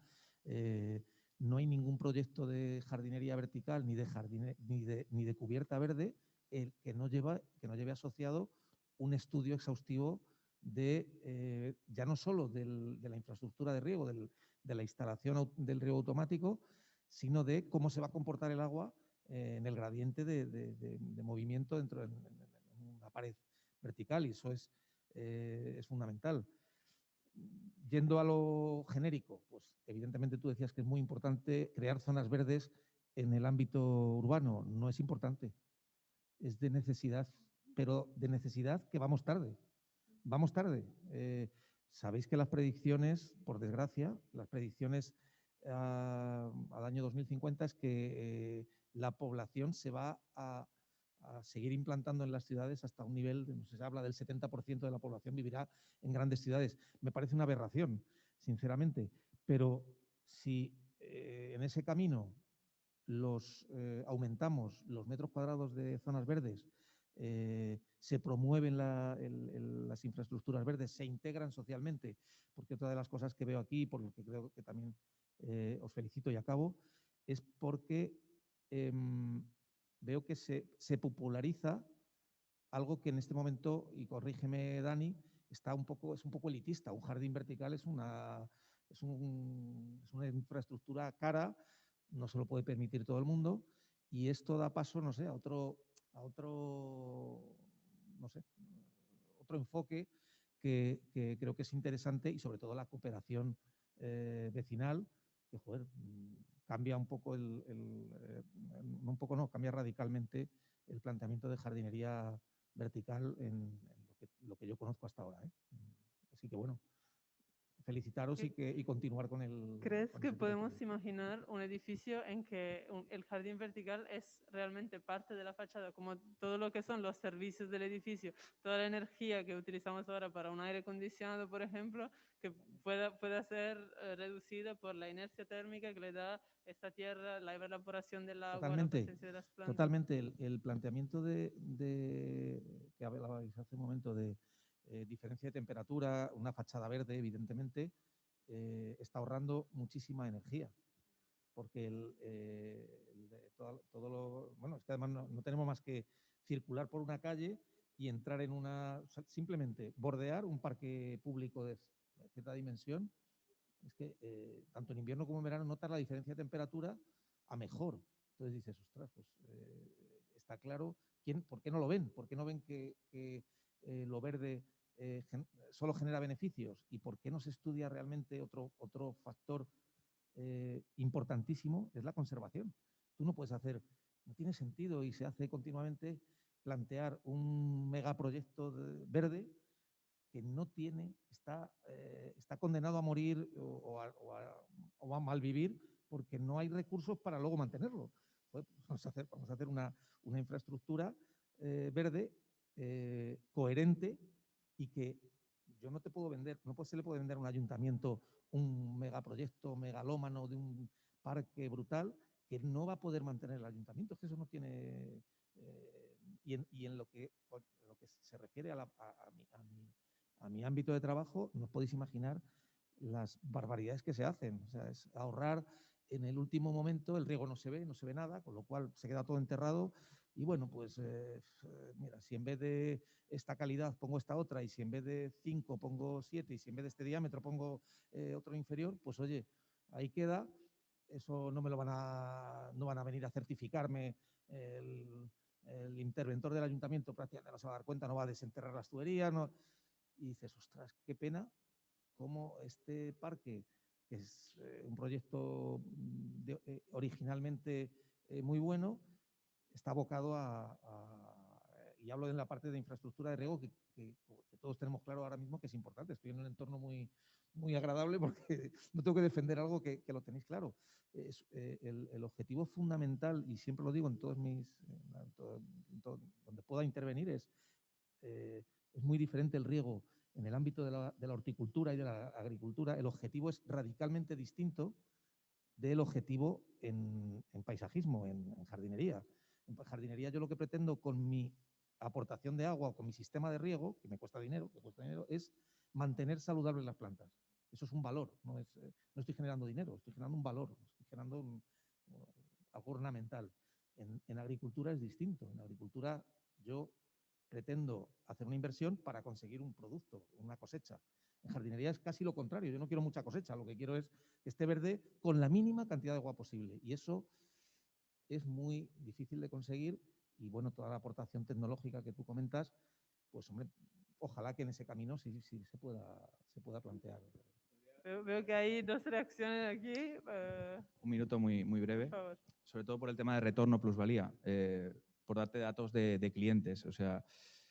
No hay ningún proyecto de jardinería vertical ni de cubierta verde que no lleve asociado un estudio exhaustivo de ya no solo de la infraestructura de riego, de la instalación del riego automático, sino de cómo se va a comportar el agua en el gradiente de movimiento dentro de una pared vertical, y eso es fundamental. Yendo a lo genérico, pues evidentemente tú decías que es muy importante crear zonas verdes en el ámbito urbano. No es importante, es de necesidad, pero de necesidad que vamos tarde. Vamos tarde. Sabéis que las predicciones, por desgracia, las predicciones al año 2050 es que la población se va a seguir implantando en las ciudades hasta un nivel, se habla del 70% de la población vivirá en grandes ciudades. Me parece una aberración, sinceramente, pero si en ese camino aumentamos los metros cuadrados de zonas verdes, se promueven las infraestructuras verdes, se integran socialmente, porque otra de las cosas que veo aquí, por lo que creo que también os felicito y acabo, es porque veo que se populariza algo que en este momento, y corrígeme Dani, es un poco elitista. Un jardín vertical es una infraestructura cara, no se lo puede permitir todo el mundo, y esto da paso, no sé, a otro enfoque que creo que es interesante, y sobre todo la cooperación vecinal, que joder, cambia un poco cambia radicalmente el planteamiento de jardinería vertical en lo que yo conozco hasta ahora, ¿eh? Así que bueno, felicitaros y continuar con el... ¿Crees con que ese tipo de podemos proyectos. imaginar un edificio en que el jardín vertical es realmente parte de la fachada, como todo lo que son los servicios del edificio, toda la energía que utilizamos ahora para un aire acondicionado, por ejemplo, que pueda ser reducida por la inercia térmica que le da esta tierra, la evaporación del agua, la Totalmente, presencia de las plantas? totalmente. El planteamiento que hablabais hace un momento de diferencia de temperatura, una fachada verde, evidentemente, está ahorrando muchísima energía. Porque bueno, es que además no tenemos más que circular por una calle y entrar en simplemente bordear un parque público de cierta dimensión. Es que tanto en invierno como en verano notas la diferencia de temperatura a mejor. Entonces dices, ostras, pues está claro, ¿por qué no lo ven? ¿Por qué no ven que lo verde solo genera beneficios? ¿Y por qué no se estudia realmente otro factor importantísimo? Es la conservación. Tú no puedes hacer, no tiene sentido y se hace continuamente plantear un megaproyecto verde que no tiene, está condenado a morir o a malvivir porque no hay recursos para luego mantenerlo. Pues vamos a hacer una infraestructura verde coherente y que yo no te puedo vender, se le puede vender a un ayuntamiento un megaproyecto megalómano de un parque brutal que no va a poder mantener el ayuntamiento. Es que eso no tiene... y en lo que se refiere a mi ámbito de trabajo, no os podéis imaginar las barbaridades que se hacen. O sea, es ahorrar en el último momento, el riego no se ve nada, con lo cual se queda todo enterrado. Y bueno, pues mira, si en vez de esta calidad pongo esta otra, y si en vez de 5 pongo 7, y si en vez de este diámetro pongo otro inferior, pues oye, ahí queda. Eso no van a venir a certificarme el interventor del ayuntamiento, prácticamente no se va a dar cuenta, no va a desenterrar las tuberías. No. Y dices, ostras, qué pena cómo este parque, que es un proyecto originalmente muy bueno, está abocado y hablo en la parte de infraestructura de riego que todos tenemos claro ahora mismo que es importante. Estoy en un entorno muy, muy agradable porque no tengo que defender algo que lo tenéis claro. El objetivo fundamental, y siempre lo digo en todos donde pueda intervenir, es muy diferente el riego en el ámbito de la horticultura y de la agricultura. El objetivo es radicalmente distinto del objetivo en paisajismo, en jardinería. En jardinería yo lo que pretendo con mi aportación de agua o con mi sistema de riego, que me cuesta dinero, es mantener saludables las plantas. Eso es un valor, no estoy generando dinero, estoy generando un valor, estoy generando algo ornamental. En agricultura es distinto. En agricultura yo pretendo hacer una inversión para conseguir un producto, una cosecha. En jardinería es casi lo contrario. Yo no quiero mucha cosecha, lo que quiero es que esté verde con la mínima cantidad de agua posible. Y eso es muy difícil de conseguir. Y bueno, toda la aportación tecnológica que tú comentas, pues hombre, ojalá que en ese camino sí se pueda plantear. Veo que hay 2 reacciones aquí. Un minuto muy, muy breve. Por favor. Sobre todo por el tema de retorno plusvalía, por darte datos de clientes. O sea,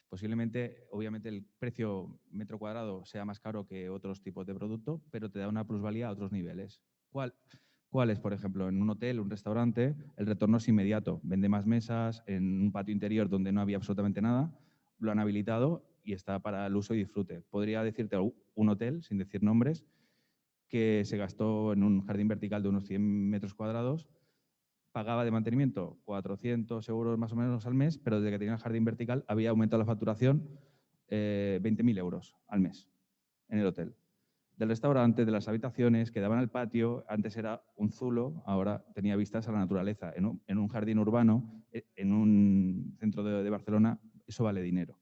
posiblemente, obviamente, el precio metro cuadrado sea más caro que otros tipos de producto, pero te da una plusvalía a otros niveles. ¿Cuál es, por ejemplo? En un hotel, un restaurante, el retorno es inmediato. Vende más mesas en un patio interior donde no había absolutamente nada, lo han habilitado y está para el uso y disfrute. Podría decirte un hotel, sin decir nombres, que se gastó en un jardín vertical de unos 100 metros cuadrados, pagaba de mantenimiento 400 euros más o menos al mes, pero desde que tenía el jardín vertical había aumentado la facturación 20.000 euros al mes en el hotel. Del restaurante, de las habitaciones, que daban al patio, antes era un zulo, ahora tenía vistas a la naturaleza. En un jardín urbano, en un centro de Barcelona, eso vale dinero.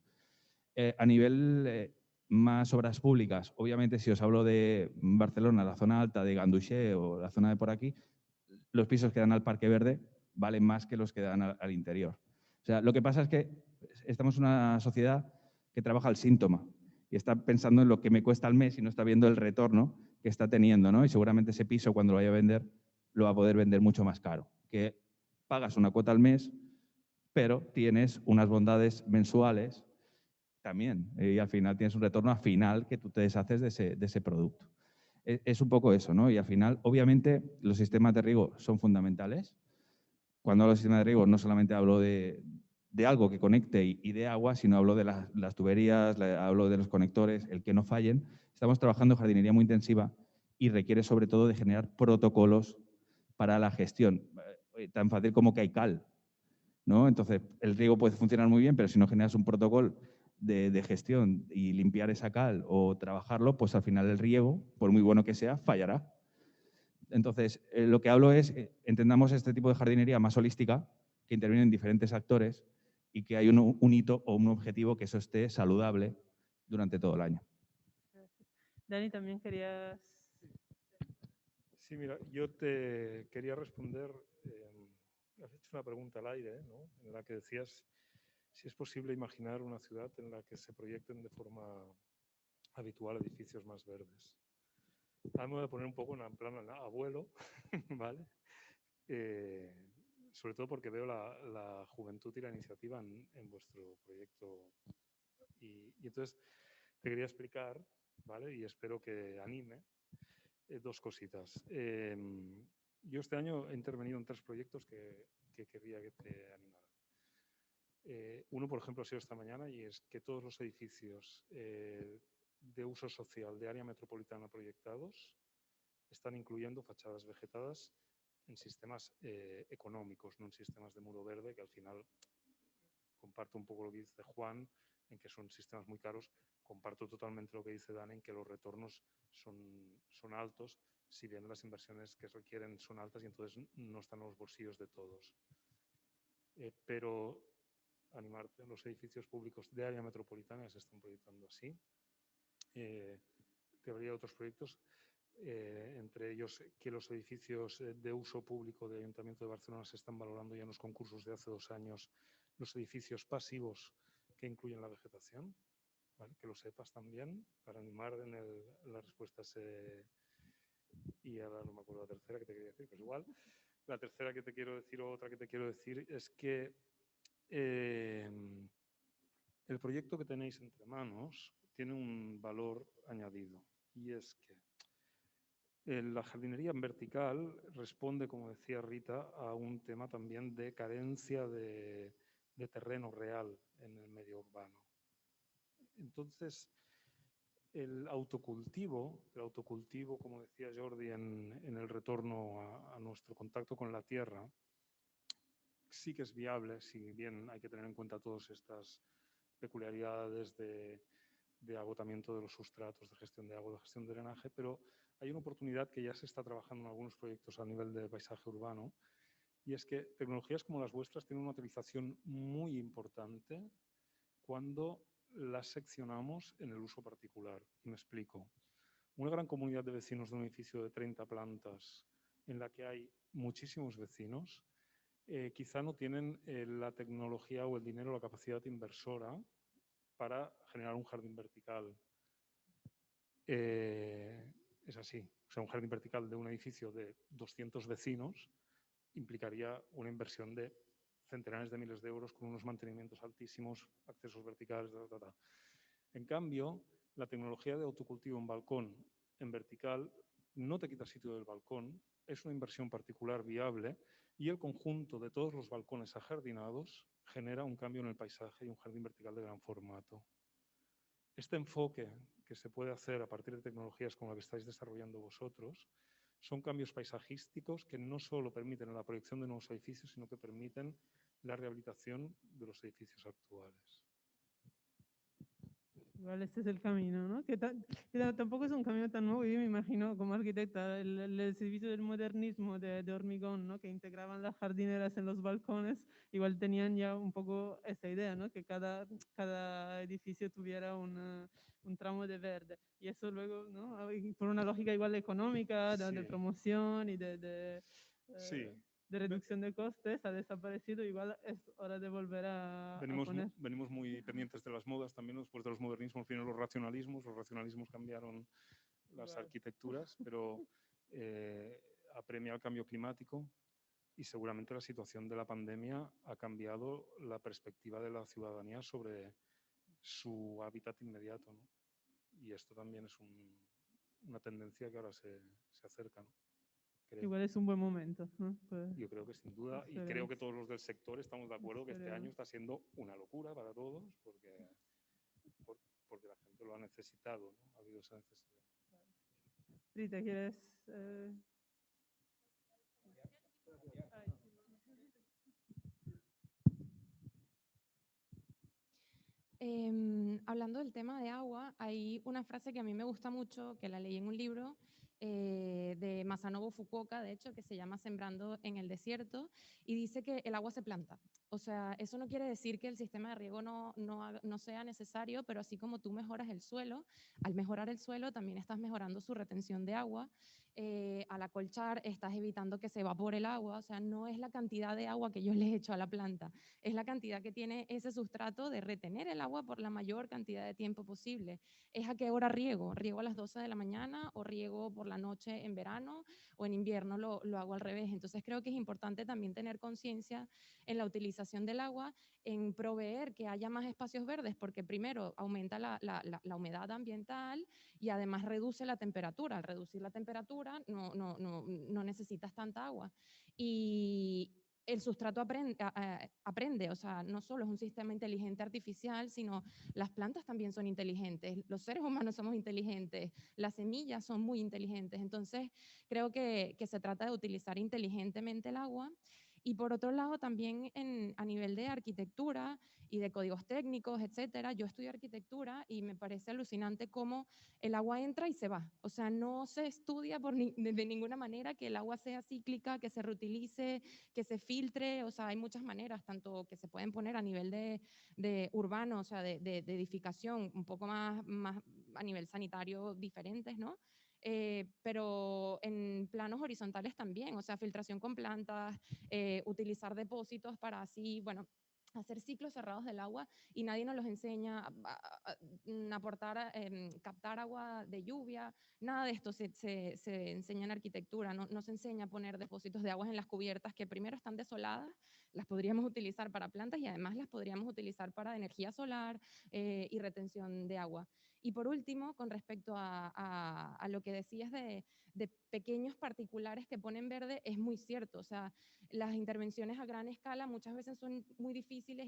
A nivel más obras públicas, obviamente si os hablo de Barcelona, la zona alta de Ganduxé o la zona de por aquí, los pisos que dan al Parque Verde valen más que los que dan al interior. O sea, lo que pasa es que estamos en una sociedad que trabaja al síntoma y está pensando en lo que me cuesta al mes y no está viendo el retorno que está teniendo, ¿no? Y seguramente ese piso, cuando lo vaya a vender, lo va a poder vender mucho más caro, que pagas una cuota al mes, pero tienes unas bondades mensuales también, y al final tienes un retorno al final que tú te deshaces de ese producto. Es un poco eso, ¿no? Y al final, obviamente, los sistemas de riego son fundamentales. Cuando hablo de sistemas de riego, no solamente hablo de algo que conecte y de agua, sino hablo de las tuberías, hablo de los conectores, el que no fallen. Estamos trabajando en jardinería muy intensiva y requiere sobre todo de generar protocolos para la gestión. Tan fácil como que hay cal, ¿no? Entonces, el riego puede funcionar muy bien, pero si no generas un protocolo de gestión y limpiar esa cal o trabajarlo, pues al final el riego, por muy bueno que sea, fallará. Entonces, lo que hablo es, entendamos este tipo de jardinería más holística, que intervienen diferentes actores y que hay un hito o un objetivo que eso esté saludable durante todo el año. Dani, también querías... Sí, mira, yo te quería responder, has hecho una pregunta al aire, ¿no? En la que decías si es posible imaginar una ciudad en la que se proyecten de forma habitual edificios más verdes. Ahora me voy a poner un poco en plan abuelo, ¿vale? Sobre todo porque veo la juventud y la iniciativa en vuestro proyecto. Y entonces te quería explicar, ¿vale? Y espero que anime dos cositas. Yo este año he intervenido en 3 proyectos que querría que te animaran. Uno, por ejemplo, ha sido esta mañana y es que todos los edificios de uso social de área metropolitana proyectados están incluyendo fachadas vegetadas en sistemas económicos, no en sistemas de muro verde, que al final comparto un poco lo que dice Juan, en que son sistemas muy caros. Comparto totalmente lo que dice Dan, en que los retornos son altos, si bien las inversiones que requieren son altas y entonces no están en los bolsillos de todos. Pero animarte, los edificios públicos de área metropolitana se están proyectando así. Te habría otros proyectos, entre ellos que los edificios de uso público del Ayuntamiento de Barcelona se están valorando ya en los concursos de hace 2 años, los edificios pasivos que incluyen la vegetación, ¿vale? Que lo sepas también, para animar en las respuestas. Y ahora no me acuerdo la tercera que te quería decir, pues igual. La tercera que te quiero decir, o otra que te quiero decir, es que el proyecto que tenéis entre manos tiene un valor añadido, y es que la jardinería en vertical responde, como decía Rita, a un tema también de carencia de terreno real en el medio urbano. Entonces, el autocultivo, como decía Jordi, en el retorno a nuestro contacto con la tierra, sí que es viable, si bien hay que tener en cuenta todas estas peculiaridades de agotamiento de los sustratos, de gestión de agua, de gestión de drenaje, pero hay una oportunidad que ya se está trabajando en algunos proyectos a nivel de paisaje urbano, y es que tecnologías como las vuestras tienen una utilización muy importante cuando las seccionamos en el uso particular. Y me explico. Una gran comunidad de vecinos de un edificio de 30 plantas en la que hay muchísimos vecinos, quizá no tienen la tecnología o el dinero o la capacidad inversora para generar un jardín vertical. Es así. O sea, un jardín vertical de un edificio de 200 vecinos implicaría una inversión de centenares de miles de euros con unos mantenimientos altísimos, accesos verticales, En cambio, la tecnología de autocultivo en balcón en vertical no te quita sitio del balcón, es una inversión particular viable y el conjunto de todos los balcones ajardinados genera un cambio en el paisaje y un jardín vertical de gran formato. Este enfoque que se puede hacer a partir de tecnologías como la que estáis desarrollando vosotros son cambios paisajísticos que no solo permiten la proyección de nuevos edificios, sino que permiten la rehabilitación de los edificios actuales. Igual este es el camino, ¿no? Que tampoco es un camino tan nuevo. Yo me imagino como arquitecta el servicio del modernismo de Hormigón, ¿no? Que integraban las jardineras en los balcones. Igual tenían ya un poco esa idea, ¿no? Que cada edificio tuviera un tramo de verde. Y eso luego, ¿no? Por una lógica igual económica, de promoción y de reducción de costes, ha desaparecido. Igual es hora de volver a poner. Venimos muy pendientes de las modas también, después de los modernismos vienen los racionalismos cambiaron las arquitecturas, pero apremia el cambio climático y seguramente la situación de la pandemia ha cambiado la perspectiva de la ciudadanía sobre su hábitat inmediato, ¿no? Y esto también es una tendencia que ahora se acerca, ¿no? Creo. Igual es un buen momento, ¿no? Pues, Yo creo que sin duda, y esperemos. creo que todos los del sector estamos de acuerdo que este año Esperemos. está siendo una locura para todos porque la gente lo ha necesitado, ¿no? Ha habido esa necesidad. Rita, ¿quieres...? Hablando del tema de agua, hay una frase que a mí me gusta mucho, que la leí en un libro de Masanobu Fukuoka, de hecho, que se llama Sembrando en el desierto, y dice que el agua se planta. O sea, eso no quiere decir que el sistema de riego no sea necesario, pero así como tú mejoras el suelo, al mejorar el suelo también estás mejorando su retención de agua. Al acolchar estás evitando que se evapore el agua, o sea, no es la cantidad de agua que yo le echo a la planta, es la cantidad que tiene ese sustrato de retener el agua por la mayor cantidad de tiempo posible. ¿Es a qué hora riego? ¿Riego a las 12 de la mañana o riego por la noche en verano o en invierno lo hago al revés? Entonces creo que es importante también tener conciencia en la utilización del agua, en proveer que haya más espacios verdes, porque primero aumenta la humedad ambiental y además reduce la temperatura. Al reducir la temperatura no necesitas tanta agua. Y el sustrato aprende, o sea, no solo es un sistema inteligente artificial, sino las plantas también son inteligentes, los seres humanos somos inteligentes, las semillas son muy inteligentes. Entonces, creo que se trata de utilizar inteligentemente el agua. Y por otro lado, también a nivel de arquitectura y de códigos técnicos, etcétera, yo estudio arquitectura y me parece alucinante cómo el agua entra y se va. O sea, no se estudia de ninguna manera que el agua sea cíclica, que se reutilice, que se filtre. O sea, hay muchas maneras, tanto que se pueden poner a nivel de urbano, o sea, de edificación, un poco más a nivel sanitario diferentes, ¿no? Pero en planos horizontales también, o sea, filtración con plantas, utilizar depósitos para así, bueno, hacer ciclos cerrados del agua y nadie nos los enseña a captar agua de lluvia, nada de esto se enseña en arquitectura, no se enseña a poner depósitos de aguas en las cubiertas que primero están desoladas, las podríamos utilizar para plantas y además las podríamos utilizar para energía solar y retención de agua. Y por último, con respecto a lo que decías de pequeños particulares que ponen verde, es muy cierto. O sea, las intervenciones a gran escala muchas veces son muy difíciles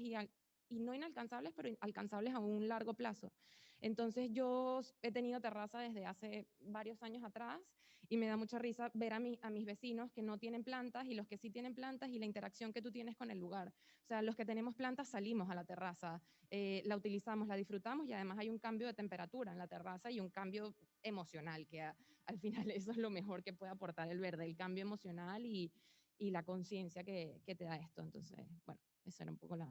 y no inalcanzables, pero alcanzables a un largo plazo. Entonces yo he tenido terraza desde hace varios años atrás y me da mucha risa ver a mis vecinos que no tienen plantas y los que sí tienen plantas y la interacción que tú tienes con el lugar. O sea, los que tenemos plantas salimos a la terraza, la utilizamos, la disfrutamos y además hay un cambio de temperatura en la terraza y un cambio emocional, que al final eso es lo mejor que puede aportar el verde, el cambio emocional y la conciencia que te da esto. Entonces, bueno, eso era un poco la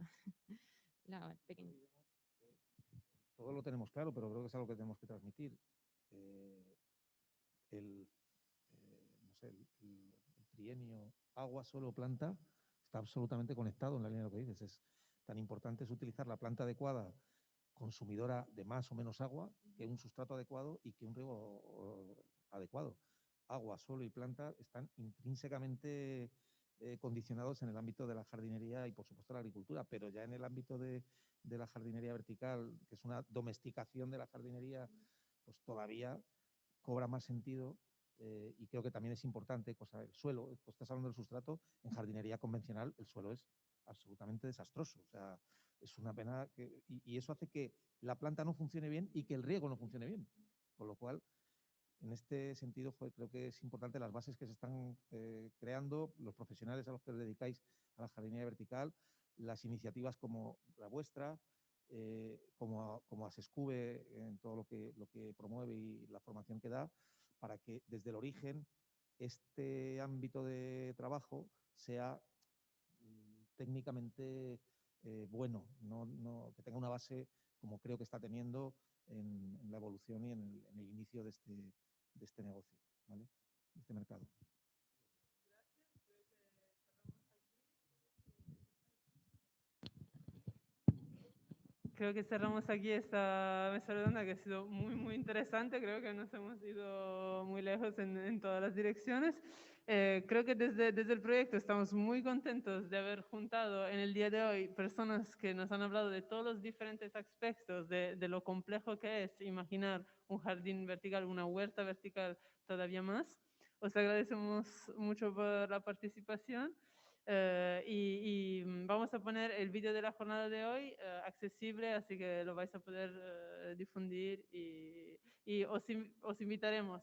pequeña. Todo lo tenemos claro, pero creo que es algo que tenemos que transmitir. No sé, el trienio agua, suelo, planta está absolutamente conectado en la línea de lo que dices. Es tan importante es utilizar la planta adecuada, consumidora de más o menos agua, que un sustrato adecuado y que un riego adecuado. Agua, suelo y planta están intrínsecamente condicionados en el ámbito de la jardinería y, por supuesto, la agricultura, pero ya en el ámbito de la jardinería vertical, que es una domesticación de la jardinería, pues todavía cobra más sentido y creo que también es importante, el suelo, pues estás hablando del sustrato, en jardinería convencional el suelo es absolutamente desastroso, o sea, es una pena y eso hace que la planta no funcione bien y que el riego no funcione bien, con lo cual en este sentido, creo que es importante las bases que se están creando, los profesionales a los que os dedicáis a la jardinería vertical, las iniciativas como la vuestra, como Asescube en todo lo que promueve y la formación que da, para que desde el origen este ámbito de trabajo sea técnicamente bueno, que tenga una base como creo que está teniendo en la evolución y en el inicio de este negocio, ¿vale? De este mercado. creo que cerramos aquí esta mesa redonda que ha sido muy, muy interesante. Creo que nos hemos ido muy lejos en todas las direcciones. Creo que desde el proyecto estamos muy contentos de haber juntado en el día de hoy personas que nos han hablado de todos los diferentes aspectos de lo complejo que es imaginar un jardín vertical, una huerta vertical todavía más. Os agradecemos mucho por la participación. Vamos a poner el vídeo de la jornada de hoy accesible, así que lo vais a poder difundir y os invitaremos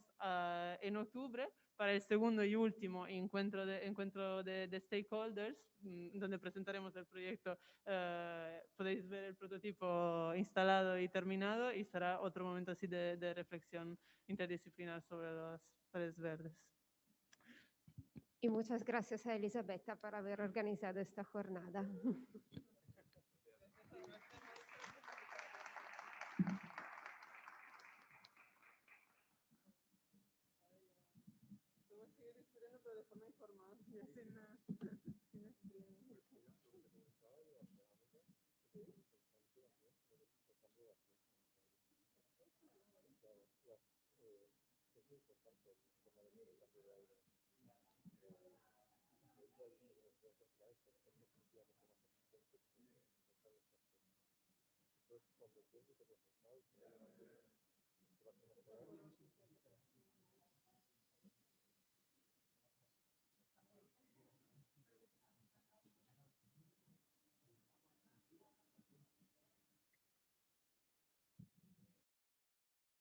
en octubre para el segundo y último encuentro de stakeholders, donde presentaremos el proyecto. Podéis ver el prototipo instalado y terminado y será otro momento así de reflexión interdisciplinar sobre las paredes verdes. Y muchas gracias a Elisabetta por haber organizado esta jornada. Entonces, cuando el tiempo te